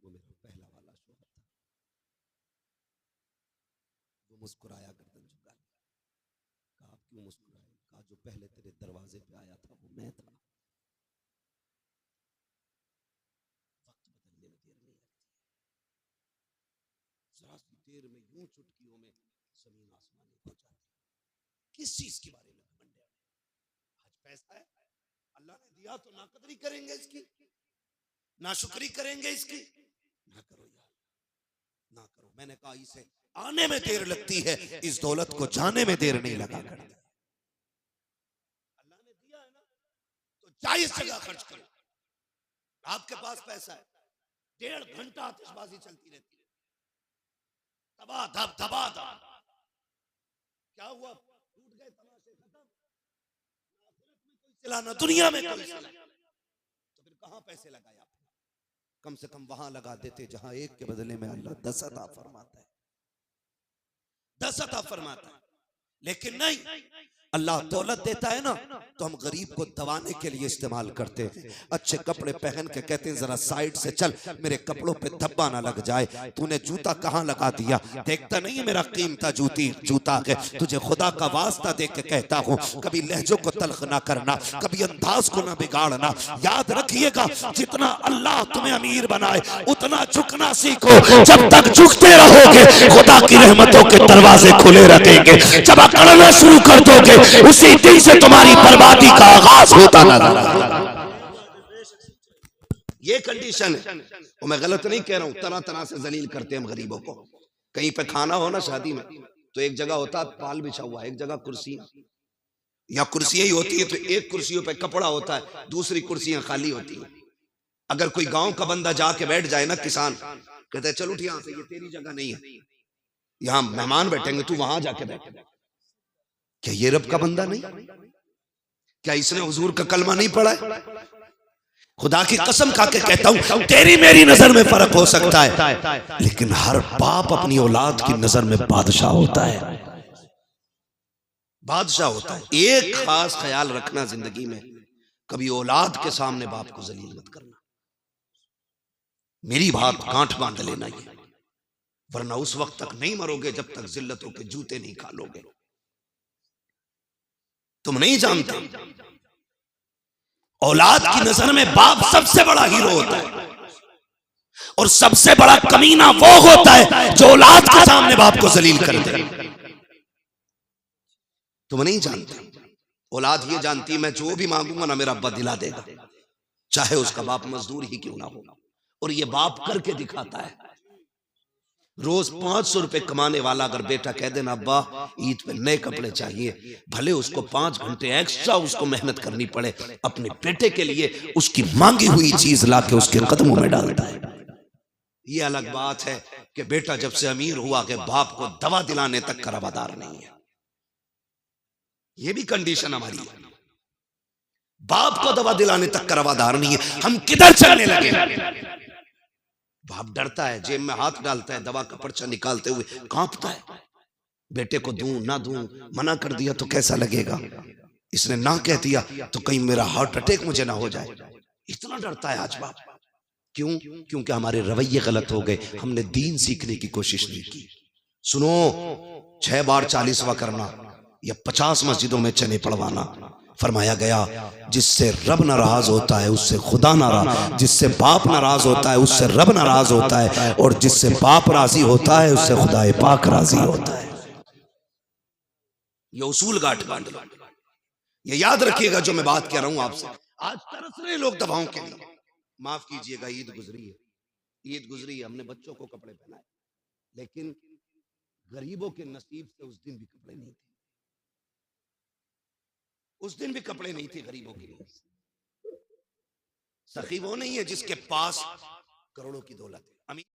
वो मेरा पहला वाला शौहर था। वो मुस्कुराया, गर्दन झुका ली। कहा आप क्यों मुस्कुराए? कहा जो पहले तेरे दरवाजे पे आया था वो मैं था। वक्त बदलने में देर नहीं लगती, जरा सी देर में यूं चुटकियों में जमीन आसमान हो जाती। किस चीज की बारे में घमंड है? आज पैसा है, अल्लाह ने दिया तो नाकदरी करेंगे इसकी, नाशुक्री करेंगे इसकी। ना करो यार, ना करो। मैंने कहा इसे आने में देर लगती है, इस दौलत को जाने में देर नहीं लगा करती। अल्लाह ने दिया है ना तो जायज जगह खर्च करो। आपके पास पैसा है, 1.5 घंटा आतिशबाजी चलती रहती है, दबा धब दबा धब। क्या हुआ? टूट गए तमाशे, खत्म। ना दुनिया में कोई सिला, तो फिर कहां पैसे लगाए आप? कम से कम वहां लगा देते जहां एक के बदले में अल्लाह 10 अता फरमाता है, 10 अता फरमाता है। लेकिन नहीं, अल्लाह दौलत देता है ना तो हम गरीब को दबाने के लिए इस्तेमाल करते हैं। अच्छे कपड़े पहन के कहते हैं जरा साइड से चल, मेरे कपड़ों पे धब्बा ना लग जाए। तूने जूता कहाँ लगा दिया? देखता नहीं है मेरा कीमता जूता है? तुझे खुदा का वास्ता दे के कहता हूँ, कभी लहजों को तल्ख ना करना, कभी अंदाज को ना बिगाड़ना। याद रखिएगा, जितना अल्लाह तुम्हें अमीर बनाए उतना झुकना सीखो। जब तक झुकते रहोगे खुदा की रहमतों के दरवाजे खुले रखेंगे। जब अकड़ना शुरू कर दोगे उसी दिन से तुम्हारी बर्बादी का आगाज होता नजर आएगा। ये कंडीशन है। और मैं गलत नहीं कह रहा हूं, तरह तरह से जलील करते हैं हम गरीबों को। कहीं पे खाना हो ना शादी में, तो एक जगह होता है पाल बिछा हुआ, एक जगह कुर्सियां, या कुर्सियां ही होती है तो एक कुर्सियों पे कपड़ा होता है, दूसरी कुर्सियां खाली होती हैं। अगर कोई गांव का बंदा जाके बैठ जाए ना, किसान कहते हैं चल उठ यहां से, ये तेरी जगह नहीं है, यहां मेहमान बैठेंगे, तू वहां जाके बैठ। क्या ये रब का बंदा नहीं? क्या इसने हुजूर का कलमा नहीं पढ़ा है? खुदा की कसम खा के कहता हूं, तेरी मेरी नजर में फर्क हो सकता है, लेकिन हर बाप अपनी औलाद की नजर में बादशाह होता है, बादशाह होता है। एक खास ख्याल रखना जिंदगी में, कभी औलाद के सामने बाप को जलील मत करना। मेरी बात गांठ बांध लेना ये, वरना उस वक्त तक नहीं मरोगे जब तक जिल्लतों के जूते नहीं खा लोगे। तुम नहीं जानते, औलाद की नजर में बाप सबसे बड़ा हीरो होता है, और सबसे बड़ा कमीना वो होता है जो औलाद के सामने बाप को जलील कर दे। तुम नहीं जानते, औलाद ये जानती है मैं जो भी मांगूंगा ना मेरा अब्बा दिला देगा, चाहे उसका बाप मजदूर ही क्यों ना हो। और ये बाप करके दिखाता है। रोज 500 रुपए कमाने वाला अगर बेटा कह देना अब्बा ईद पे नए कपड़े चाहिए, भले उसको 5 घंटे एक्स्ट्रा उसको मेहनत करनी पड़े, अपने बेटे के लिए उसकी मांगी हुई चीज लाके उसके कदमों में डालता है। ये अलग बात है कि बेटा जब से अमीर हुआ कि बाप को दवा दिलाने तक का रवादार नहीं है। ये भी कंडीशन हमारी है, बाप को दवा दिलाने तक का रवादार नहीं है। हम किधर चलने लगे? बाप डरता है, जेब में हाथ डालता है, दवा का पर्चा निकालते हुए कांपता है। बेटे को दूं ना दूं, मना कर दिया तो कैसा लगेगा, इसने ना कह दिया तो कहीं मेरा हार्ट अटैक मुझे ना हो जाए। इतना डरता है आज बाप। क्यों? क्योंकि हमारे रवैये गलत हो गए, हमने दीन सीखने की कोशिश नहीं की। सुनो, 6 बार 40वां करना या 50 मस्जिदों में चने पढ़वाना, फरमाया गया जिससे रब नाराज होता है उससे खुदा नाराज, जिससे बाप नाराज होता है उससे रब नाराज होता है, और जिससे बाप राजी होता है उससे खुदाए पाक राजी होता है। ये उसूल गांठ बांध लो, ये याद रखिएगा जो मैं बात कह रहा हूं आपसे। आज तरस रहे लोग दवाओं के लिए। माफ कीजिएगा, ईद गुजरी है, ईद गुजरी है, हमने बच्चों को कपड़े पहनाए, लेकिन गरीबों के नसीब से उस दिन भी कपड़े नहीं थे। उस दिन भी कपड़े नहीं थे गरीबों के लिए। सखी वो नहीं है जिसके पास करोड़ों की दौलत है।